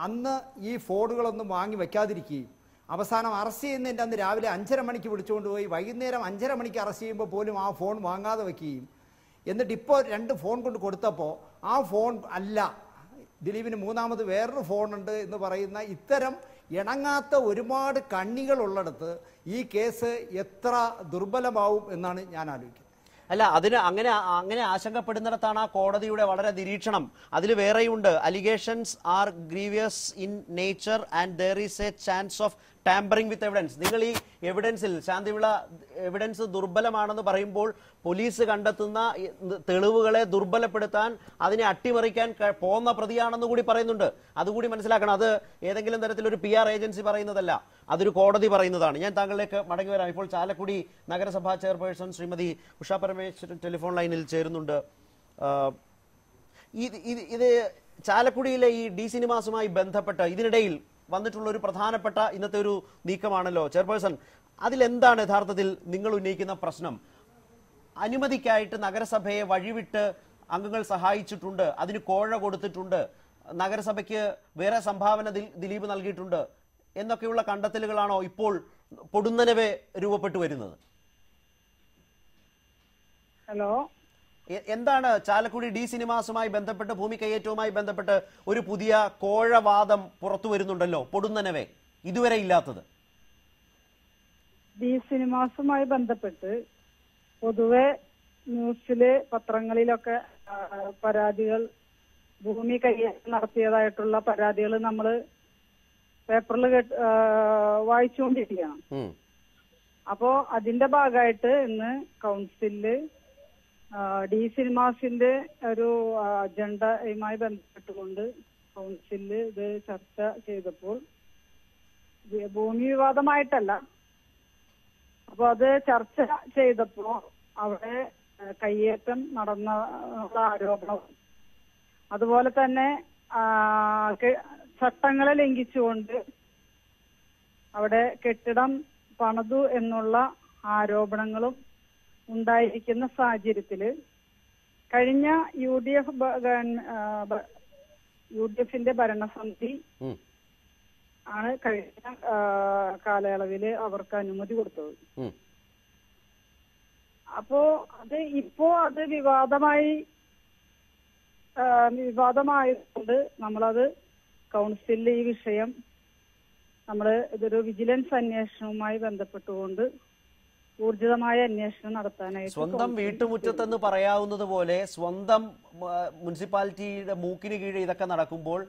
Speaker 7: അന്ന് ഈ ഫോണുകളൊന്നും വാങ്ങി വയ്ക്കാതിരിക്കുകയും അവസാനം അറസ്റ്റ് ചെയ്യുന്നതിൻ്റെ അന്ന് രാവിലെ 5:30 മണിക്ക് വിളിച്ചുകൊണ്ട് പോയി വൈകുന്നേരം 5:30 മണിക്ക് അറസ്റ്റ് ചെയ്യുമ്പോൾ പോലും ആ ഫോൺ വാങ്ങാതെ വയ്ക്കുകയും, എന്നിട്ട് ഇപ്പോൾ 2 ഫോൺ കൊണ്ട് കൊടുത്തപ്പോൾ ആ ഫോൺ അല്ല, ദിലീപിന് 3ാമത് വേറൊരു ഫോണുണ്ട് എന്ന് പറയുന്ന ഇത്തരം ഇണങ്ങാത്ത ഒരുപാട് കണ്ണികളുള്ളിടത്ത് ഈ കേസ് എത്ര ദുർബലമാവും എന്നാണ് ഞാൻ ആലോചിക്കുന്നത്.
Speaker 1: അല്ല, അങ്ങനെ ആശങ്കപ്പെടുന്നിടത്താണ് ആ കോടതിയുടെ വളരെ നിരീക്ഷണം. അതിൽ വേറെയുണ്ട്, allegations are grievous in nature and there is a chance of tampering with evidence. നിങ്ങൾ ഈ എവിഡൻസിൽ, ശാന്തിവിള, എവിഡൻസ് ദുർബലമാണെന്ന് പറയുമ്പോൾ പോലീസ് കണ്ടെത്തുന്ന തെളിവുകളെ ദുർബലപ്പെടുത്താൻ, അതിനെ അട്ടിമറിക്കാൻ പോകുന്ന പ്രതിയാണെന്ന് കൂടി പറയുന്നുണ്ട്. അതുകൂടി മനസ്സിലാക്കണം. അത് ഏതെങ്കിലും തരത്തിലൊരു PR ഏജൻസി പറയുന്നതല്ല, അതൊരു കോടതി പറയുന്നതാണ്. ഞാൻ താങ്കളിലേക്ക് മടങ്ങി വരാം. ഇപ്പോൾ ചാലക്കുടി നഗരസഭാ ചെയർപേഴ്സൺ ശ്രീമതി ഉഷ പരമേശ്വരൻ ടെലിഫോൺ ലൈനിൽ ചേരുന്നുണ്ട്. ഇത് ചാലക്കുടിയിലെ ഈ ഡി സിനിമാസുമായി ബന്ധപ്പെട്ട് ഇതിനിടയിൽ വന്നിട്ടുള്ള ഒരു പ്രധാനപ്പെട്ട ഇന്നത്തെ ഒരു നീക്കമാണല്ലോ ചെയർപേഴ്സൺ. അതിലെന്താണ് യഥാർത്ഥത്തിൽ നിങ്ങൾ ഉന്നയിക്കുന്ന പ്രശ്നം? അനുമതിക്കായിട്ട് നഗരസഭയെ വഴിവിട്ട് അംഗങ്ങൾ സഹായിച്ചിട്ടുണ്ട്, അതിന് കോഴ കൊടുത്തിട്ടുണ്ട്, നഗരസഭയ്ക്ക് വേറെ സംഭാവന ദിലീപ് നൽകിയിട്ടുണ്ട് എന്നൊക്കെയുള്ള കണ്ടെത്തലുകളാണോ ഇപ്പോൾ പൊടുന്നനവെ രൂപപ്പെട്ടു വരുന്നത്?
Speaker 8: ഹലോ,
Speaker 1: എന്താണ് ചാലക്കുടി ഡി സിനിമാസുമായി ബന്ധപ്പെട്ട്, ഭൂമി കയ്യേറ്റവുമായി ബന്ധപ്പെട്ട് ഒരു പുതിയ കോഴവാദം പുറത്തു വരുന്നുണ്ടല്ലോ പൊടുന്നനവെ, ഇതുവരെ ഇല്ലാത്തത്?
Speaker 8: ഡി സിനിമാസുമായി ബന്ധപ്പെട്ട് പൊതുവെ ന്യൂസില്, പത്രങ്ങളിലൊക്കെ പരാതികൾ, ഭൂമി കയ്യേറ്റം നടത്തിയതായിട്ടുള്ള പരാതികൾ നമ്മൾ പേപ്പറിൽ വായിച്ചുകൊണ്ടിരിക്കുകയാണ്. അപ്പോ അതിന്റെ ഭാഗമായിട്ട് ഇന്ന് കൗൺസിലില് ഡി സിനിമാസിന്റെ ഒരു അജണ്ടയുമായി ബന്ധപ്പെട്ടുകൊണ്ട് കൗൺസിലില് ഇത് ചർച്ച ചെയ്തപ്പോൾ, ഭൂമി വിവാദമായിട്ടല്ല, അപ്പൊ അത് ചർച്ച ചെയ്തപ്പോ അവിടെ കയ്യേറ്റം നടന്ന ആരോപണവും അതുപോലെ തന്നെ ചട്ടങ്ങളെ ലംഘിച്ചുകൊണ്ട് അവിടെ കെട്ടിടം പണിതു എന്നുള്ള ആരോപണങ്ങളും ഉണ്ടായിരിക്കുന്ന സാഹചര്യത്തില് കഴിഞ്ഞ UDF UDF-ന്റെ ഭരണസമിതി
Speaker 1: ഉം.
Speaker 8: ആണ് കഴിഞ്ഞ കാലയളവിൽ അവർക്ക് അനുമതി കൊടുത്തത്.
Speaker 1: ഉം.
Speaker 8: അപ്പോ ഇപ്പോ അത് വിവാദമായതുകൊണ്ട് നമ്മളത് കൗൺസിലിൽ ഈ വിഷയം ഇതൊരു വിജിലൻസ് അന്വേഷണവുമായി ബന്ധപ്പെട്ടുകൊണ്ട് ഊർജിതമായ അന്വേഷണം നടത്താനായിട്ട്
Speaker 1: സ്വന്തം വീട്ടുമുറ്റത്തെന്ന് പറയാവുന്നത് പോലെ സ്വന്തം മുനിസിപ്പാലിറ്റിയുടെ മൂക്കിന് കീഴ് ഇതൊക്കെ നടക്കുമ്പോൾ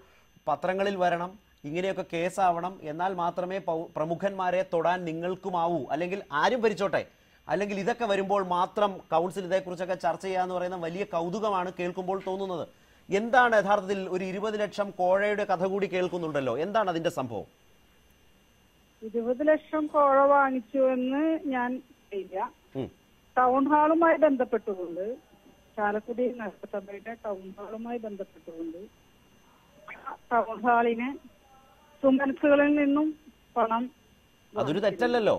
Speaker 1: പത്രങ്ങളിൽ വരണം, ഇങ്ങനെയൊക്കെ കേസാവണം, എന്നാൽ മാത്രമേ പ്രമുഖന്മാരെ തൊടാൻ നിങ്ങൾക്കുമാവൂ, അല്ലെങ്കിൽ ആരും ഭരിച്ചോട്ടെ, അല്ലെങ്കിൽ ഇതൊക്കെ വരുമ്പോൾ മാത്രം കൗൺസിൽ ഇതേക്കുറിച്ചൊക്കെ ചർച്ച ചെയ്യാന്ന് പറയുന്ന വലിയ കൗതുകമാണ് കേൾക്കുമ്പോൾ തോന്നുന്നത്. എന്താണ് യഥാർത്ഥത്തിൽ ഒരു 20 ലക്ഷം കോഴയുടെ കഥ കൂടി കേൾക്കുന്നുണ്ടല്ലോ, എന്താണ് അതിന്റെ സംഭവം?
Speaker 8: 20 ലക്ഷം കോഴ വാങ്ങിച്ചു എന്ന് ഞാൻ ഇല്ല. ടൗൺ ഹാളുമായി ബന്ധപ്പെട്ടുകൊണ്ട്, ചാലക്കുടി നഗരസഭയുടെ ടൗൺ ഹാളുമായി ബന്ധപ്പെട്ടുകൊണ്ട് ടൗൺ ഹാളിന് സുമനസുകളിൽ നിന്നും പണം,
Speaker 1: അതൊരു തെറ്റല്ലല്ലോ.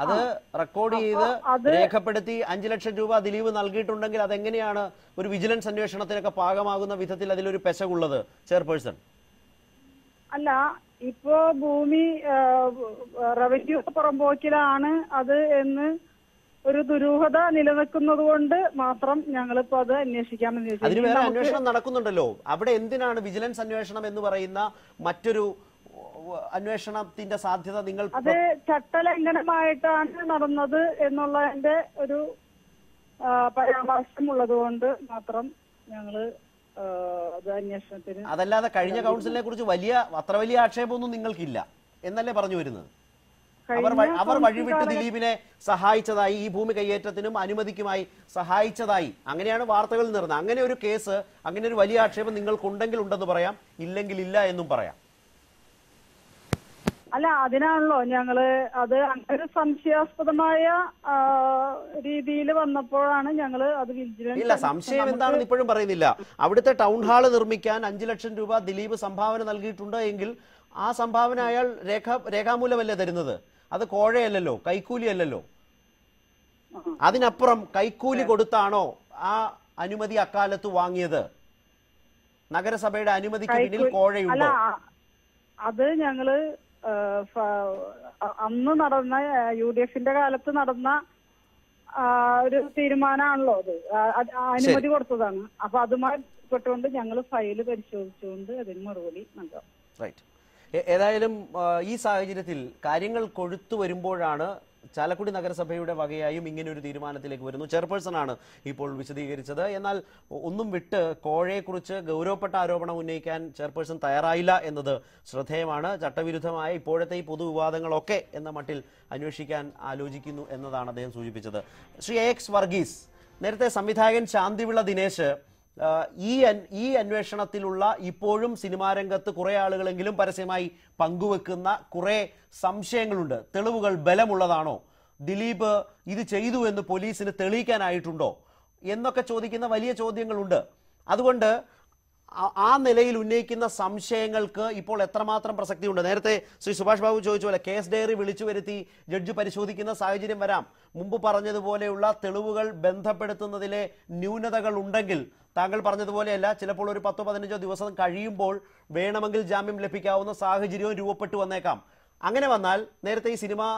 Speaker 1: അത് റെക്കോർഡ് ചെയ്ത് രേഖപ്പെടുത്തി 5 ലക്ഷം രൂപ ദിലീപ് നൽകിയിട്ടുണ്ടെങ്കിൽ അതെങ്ങനെയാണ് ഒരു വിജിലൻസ് അന്വേഷണത്തിനൊക്കെ പാകമാകുന്ന വിധത്തിൽ അതിലൊരു പെശകുള്ളത് ചെയർപേഴ്സൺ?
Speaker 8: അല്ല, ഇപ്പോ ഭൂമി റവന്യൂ പുറമ്പോക്കിലാണ് അത് എന്ന് ഒരു ദുരൂഹത നിലനിൽക്കുന്നത് കൊണ്ട് മാത്രം ഞങ്ങളിപ്പോ അത് അന്വേഷിക്കാമെന്ന് ചോദിച്ചു.
Speaker 1: അതിന് വേറെ അന്വേഷണം നടക്കുന്നുണ്ടല്ലോ. അവിടെ എന്തിനാണ് വിജിലൻസ് അന്വേഷണം എന്ന് പറയുന്ന മറ്റൊരു അന്വേഷണത്തിന്റെ സാധ്യത നിങ്ങൾ?
Speaker 8: അത് ചട്ടലംഘനമായിട്ടാണ് നടന്നത് എന്നുള്ളതിന്റെ ഒരു പരാമർശമുള്ളത് കൊണ്ട് മാത്രം ഞങ്ങള് അത് അന്വേഷണത്തിന്.
Speaker 1: അതല്ലാതെ കഴിഞ്ഞ കൗൺസിലിനെ കുറിച്ച് അത്ര വലിയ ആക്ഷേപമൊന്നും നിങ്ങൾക്കില്ല എന്നല്ലേ പറഞ്ഞു വരുന്നത്? അവർ വഴിവിട്ട് ദിലീപിനെ സഹായിച്ചതായി, ഈ ഭൂമി കയ്യേറ്റത്തിനും അനുമതിക്കുമായി സഹായിച്ചതായി അങ്ങനെയാണ് വാർത്തകൾ നിറഞ്ഞത്. അങ്ങനെ ഒരു കേസ്, അങ്ങനെ ഒരു വലിയ ആക്ഷേപം നിങ്ങൾക്കുണ്ടെങ്കിൽ ഉണ്ടെന്ന് പറയാം, ഇല്ലെങ്കിൽ ഇല്ല എന്നും പറയാം.
Speaker 8: അല്ല, അതിനാണല്ലോ ഞങ്ങള് അത് അങ്ങനെ സംശയാസ്പദമായ രീതിയിൽ വന്നപ്പോഴാണ് ഞങ്ങള് അത് വിജിലൻസ്.
Speaker 1: ഇല്ല, സംശയം എന്താണെന്ന് ഇപ്പോഴും പറയുന്നില്ല. അവിടുത്തെ ടൗൺ ഹാള് നിർമ്മിക്കാൻ 5 ലക്ഷം രൂപ ദിലീപ് സംഭാവന നൽകിയിട്ടുണ്ട് എങ്കിൽ ആ സംഭാവന അയാൾ രേഖാമൂലമല്ലേ തരുന്നത്? അത് കോഴയല്ലല്ലോ, കൈക്കൂലി അല്ലല്ലോ. അതിനപ്പുറം കൈക്കൂലി കൊടുത്താണോ ആ അനുമതി അക്കാലത്ത് വാങ്ങിയത്? നഗരസഭയുടെ അനുമതിക്ക് പിന്നിൽ കോഴയുണ്ടോ?
Speaker 8: അത് ഞങ്ങള് അന്ന് നടന്ന UDF-ന്റെ കാലത്ത് നടന്ന ഒരു തീരുമാനമാണല്ലോ അത്, അനുമതി കൊടുത്തതാണ്. അപ്പൊ അതുമായി ബന്ധപ്പെട്ടുകൊണ്ട് ഞങ്ങൾ ഫയല് പരിശോധിച്ചുകൊണ്ട് അതിന് മറുപടി നൽകാം.
Speaker 1: റൈറ്റ്. ഏതായാലും ഈ സാഹചര്യത്തിൽ കാര്യങ്ങൾ കൊഴുത്തു വരുമ്പോഴാണ് ചാലക്കുടി നഗരസഭയുടെ വകയായും ഇങ്ങനെ ഒരു തീരുമാനത്തിലേക്ക് വരുന്നു. ചെയർപേഴ്സൺ ആണ് ഇപ്പോൾ വിശദീകരിച്ചത്. എന്നാൽ ഒന്നും വിട്ട് കോഴയെക്കുറിച്ച് ഗൗരവപ്പെട്ട ആരോപണം ഉന്നയിക്കാൻ ചെയർപേഴ്സൺ തയ്യാറായില്ല എന്നത് ശ്രദ്ധേയമാണ്. ചട്ടവിരുദ്ധമായ ഇപ്പോഴത്തെ ഈ പൊതുവിവാദങ്ങളൊക്കെ എന്ന മട്ടിൽ അന്വേഷിക്കാൻ ആലോചിക്കുന്നു എന്നതാണ് അദ്ദേഹം സൂചിപ്പിച്ചത്. ശ്രീ AX വർഗീസ്, നേരത്തെ സംവിധായകൻ ശാന്തിവിള ദിനേശ് ഈ അന്വേഷണത്തിലുള്ള ഇപ്പോഴും സിനിമാ രംഗത്ത് കുറെ ആളുകളെങ്കിലും പരസ്യമായി പങ്കുവെക്കുന്ന കുറെ സംശയങ്ങളുണ്ട്. തെളിവുകൾ ബലമുള്ളതാണോ? ദിലീപ് ഇത് ചെയ്തു എന്ന് പോലീസിന് തെളിയിക്കാനായിട്ടുണ്ടോ എന്നൊക്കെ ചോദിക്കുന്ന വലിയ ചോദ്യങ്ങളുണ്ട്. അതുകൊണ്ട് ആ നിലയിൽ ഉന്നയിക്കുന്ന സംശയങ്ങൾക്ക് ഇപ്പോൾ എത്രമാത്രം പ്രസക്തിയുണ്ട്? നേരത്തെ ശ്രീ സുഭാഷ് ബാബു ചോദിച്ച പോലെ കേസ് ഡയറി വിളിച്ചു വരുത്തി ജഡ്ജ് പരിശോധിക്കുന്ന സാഹചര്യം വരാം. മുമ്പ് പറഞ്ഞതുപോലെയുള്ള തെളിവുകൾ ബന്ധപ്പെടുത്തുന്നതിലെ ന്യൂനതകൾ ഉണ്ടെങ്കിൽ, താങ്കൾ പറഞ്ഞതുപോലെയല്ല, ചിലപ്പോൾ ഒരു 10-15 ദിവസം കഴിയുമ്പോൾ വേണമെങ്കിൽ ജാമ്യം ലഭിക്കാവുന്ന സാഹചര്യവും രൂപപ്പെട്ടു വന്നേക്കാം. അങ്ങനെ വന്നാൽ നേരത്തെ ഈ സിനിമാ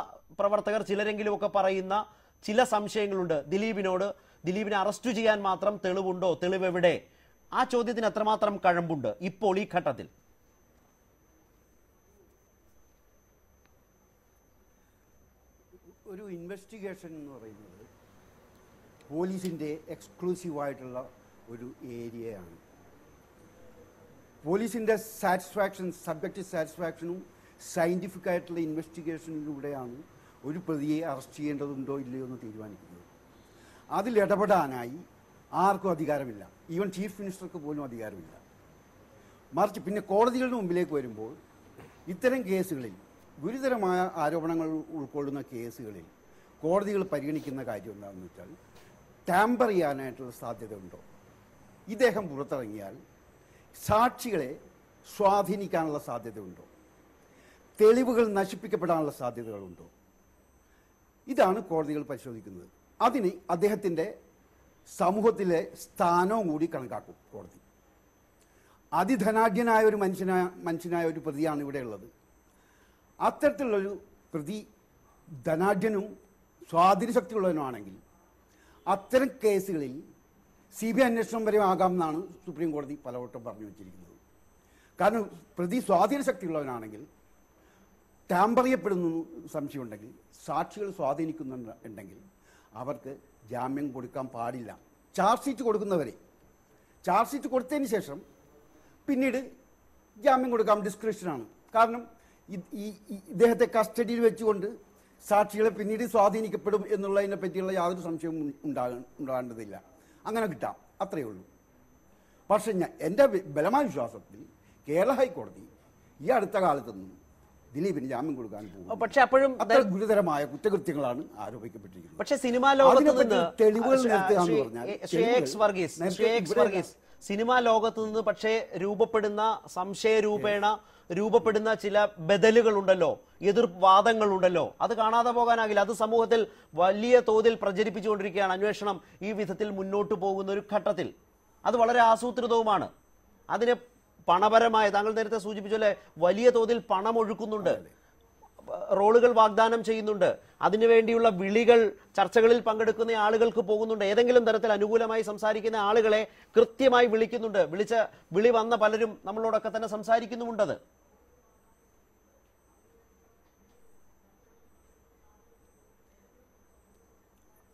Speaker 1: പ്രവർത്തകർ ചിലരെങ്കിലുമൊക്കെ പറയുന്ന ചില സംശയങ്ങളുണ്ട്. ദിലീപിനെ അറസ്റ്റ് ചെയ്യാൻ മാത്രം തെളിവുണ്ടോ? തെളിവ് എവിടെ? ആ ചോദ്യത്തിന് എത്രമാത്രം കഴമ്പുണ്ട് ഇപ്പോൾ ഈ ഘട്ടത്തിൽ?
Speaker 4: ഒരു ഇൻവെസ്റ്റിഗേഷൻ എന്ന് പറയുന്നത് പോലീസിൻ്റെ എക്സ്ക്ലൂസീവായിട്ടുള്ള ഒരു ഏരിയയാണ്. പോലീസിൻ്റെ സബ്ജക്റ്റീവ് സാറ്റിസ്ഫാക്ഷനും സയൻറ്റിഫിക് ആയിട്ടുള്ള ഇൻവെസ്റ്റിഗേഷനിലൂടെയാണ് ഒരു പ്രതിയെ അറസ്റ്റ് ചെയ്യേണ്ടതുണ്ടോ ഇല്ലയോ എന്ന് തീരുമാനിക്കുന്നത്. അതിൽ ഇടപെടാനായി ആർക്കും അധികാരമില്ല. ഈവൻ ചീഫ് മിനിസ്റ്റർക്ക് പോലും അധികാരമില്ല. മറിച്ച് പിന്നെ കോടതികളുടെ മുമ്പിലേക്ക് വരുമ്പോൾ ഇത്തരം കേസുകളിൽ, ഗുരുതരമായ ആരോപണങ്ങൾ ഉൾക്കൊള്ളുന്ന കേസുകളിൽ കോടതികൾ പരിഗണിക്കുന്ന കാര്യം എന്താണെന്ന് വെച്ചാൽ, ടാമ്പർ ചെയ്യാനായിട്ടുള്ള സാധ്യതയുണ്ടോ? ഇദ്ദേഹം പുറത്തിറങ്ങിയാൽ സാക്ഷികളെ സ്വാധീനിക്കാനുള്ള സാധ്യതയുണ്ടോ? തെളിവുകൾ നശിപ്പിക്കപ്പെടാനുള്ള സാധ്യതകളുണ്ടോ? ഇതാണ് കോടതികൾ പരിശോധിക്കുന്നത്. അതിന് അദ്ദേഹത്തിൻ്റെ സമൂഹത്തിലെ സ്ഥാനവും കൂടി കണക്കാക്കും കോടതി. അതിധനാഢ്യനായ ഒരു മനുഷ്യനായ ഒരു പ്രതിയാണ് ഇവിടെ ഉള്ളത്. അത്തരത്തിലുള്ളൊരു പ്രതി ധനാഢ്യനും സ്വാധീനശക്തിയുള്ളവനുമാണെങ്കിൽ അത്തരം കേസുകളിൽ CBI അന്വേഷണം വരെ ആകാം എന്നാണ് സുപ്രീം കോടതി പലവട്ടം പറഞ്ഞു വച്ചിരിക്കുന്നത്. കാരണം പ്രതി സ്വാധീനശക്തിയുള്ളവനാണെങ്കിൽ, ടാമ്പർ ചെയ്യപ്പെടുന്നു സംശയമുണ്ടെങ്കിൽ, സാക്ഷികൾ സ്വാധീനിക്കുന്നുണ്ടെങ്കിൽ അവർക്ക് ജാമ്യം കൊടുക്കാൻ പാടില്ല. ചാർജ് ഷീറ്റ് കൊടുക്കുന്നവരെ, ചാർജ് ഷീറ്റ് കൊടുത്തതിന് ശേഷം പിന്നീട് ജാമ്യം കൊടുക്കാം, ഡിസ്ക്രിപ്ഷനാണ്. കാരണം ഇദ്ദേഹത്തെ കസ്റ്റഡിയിൽ വെച്ചുകൊണ്ട് സാക്ഷികളെ പിന്നീട് സ്വാധീനിക്കപ്പെടും എന്നുള്ളതിനെ പറ്റിയുള്ള യാതൊരു സംശയവും ഉണ്ടാകേണ്ടതില്ല. അങ്ങനെ കിട്ടാം, അത്രയേ ഉള്ളൂ. പക്ഷെ എൻ്റെ ബലമായ വിശ്വാസത്തിൽ കേരള ഹൈക്കോടതി ഈ അടുത്ത കാലത്തൊന്നും ദിലീപിന് ജാമ്യം കൊടുക്കാൻ പോകും.
Speaker 1: പക്ഷെ അപ്പോഴും
Speaker 4: അത്ര ഗുരുതരമായ കുറ്റകൃത്യങ്ങളാണ് ആരോപിക്കപ്പെട്ടിരിക്കുന്നത്.
Speaker 1: പക്ഷെ സിനിമാ ലോകത്ത് നിന്ന്
Speaker 4: തെളിവുകൾ നിർത്തുകയെന്ന് പറഞ്ഞാൽ
Speaker 1: സിനിമാ ലോകത്ത് നിന്ന് പക്ഷേ രൂപപ്പെടുന്ന സംശയരൂപേണ രൂപപ്പെടുന്ന ചില ബദലുകളുണ്ടല്ലോ, എതിർവാദങ്ങളുണ്ടല്ലോ, അത് കാണാതെ പോകാനാകില്ല. അത് സമൂഹത്തിൽ വലിയ തോതിൽ പ്രചരിപ്പിച്ചുകൊണ്ടിരിക്കുകയാണ്. അന്വേഷണം ഈ വിധത്തിൽ മുന്നോട്ട് പോകുന്ന ഒരു ഘട്ടത്തിൽ അത് വളരെ ആസൂത്രിതവുമാണ്. അതിന് പണപരമായ, താങ്കൾ നേരത്തെ സൂചിപ്പിച്ചല്ലേ, വലിയ തോതിൽ പണം ഒഴുക്കുന്നുണ്ട്, റോളുകൾ വാഗ്ദാനം ചെയ്യുന്നുണ്ട്, അതിനുവേണ്ടിയുള്ള വിളികൾ ചർച്ചകളിൽ പങ്കെടുക്കുന്ന ആളുകൾക്ക് പോകുന്നുണ്ട്. ഏതെങ്കിലും തരത്തിൽ അനുകൂലമായി സംസാരിക്കുന്ന ആളുകളെ കൃത്യമായി വിളിക്കുന്നുണ്ട്. വിളി വന്ന പലരും നമ്മളോടൊക്കെ തന്നെ സംസാരിക്കുന്നുമുണ്ടത്.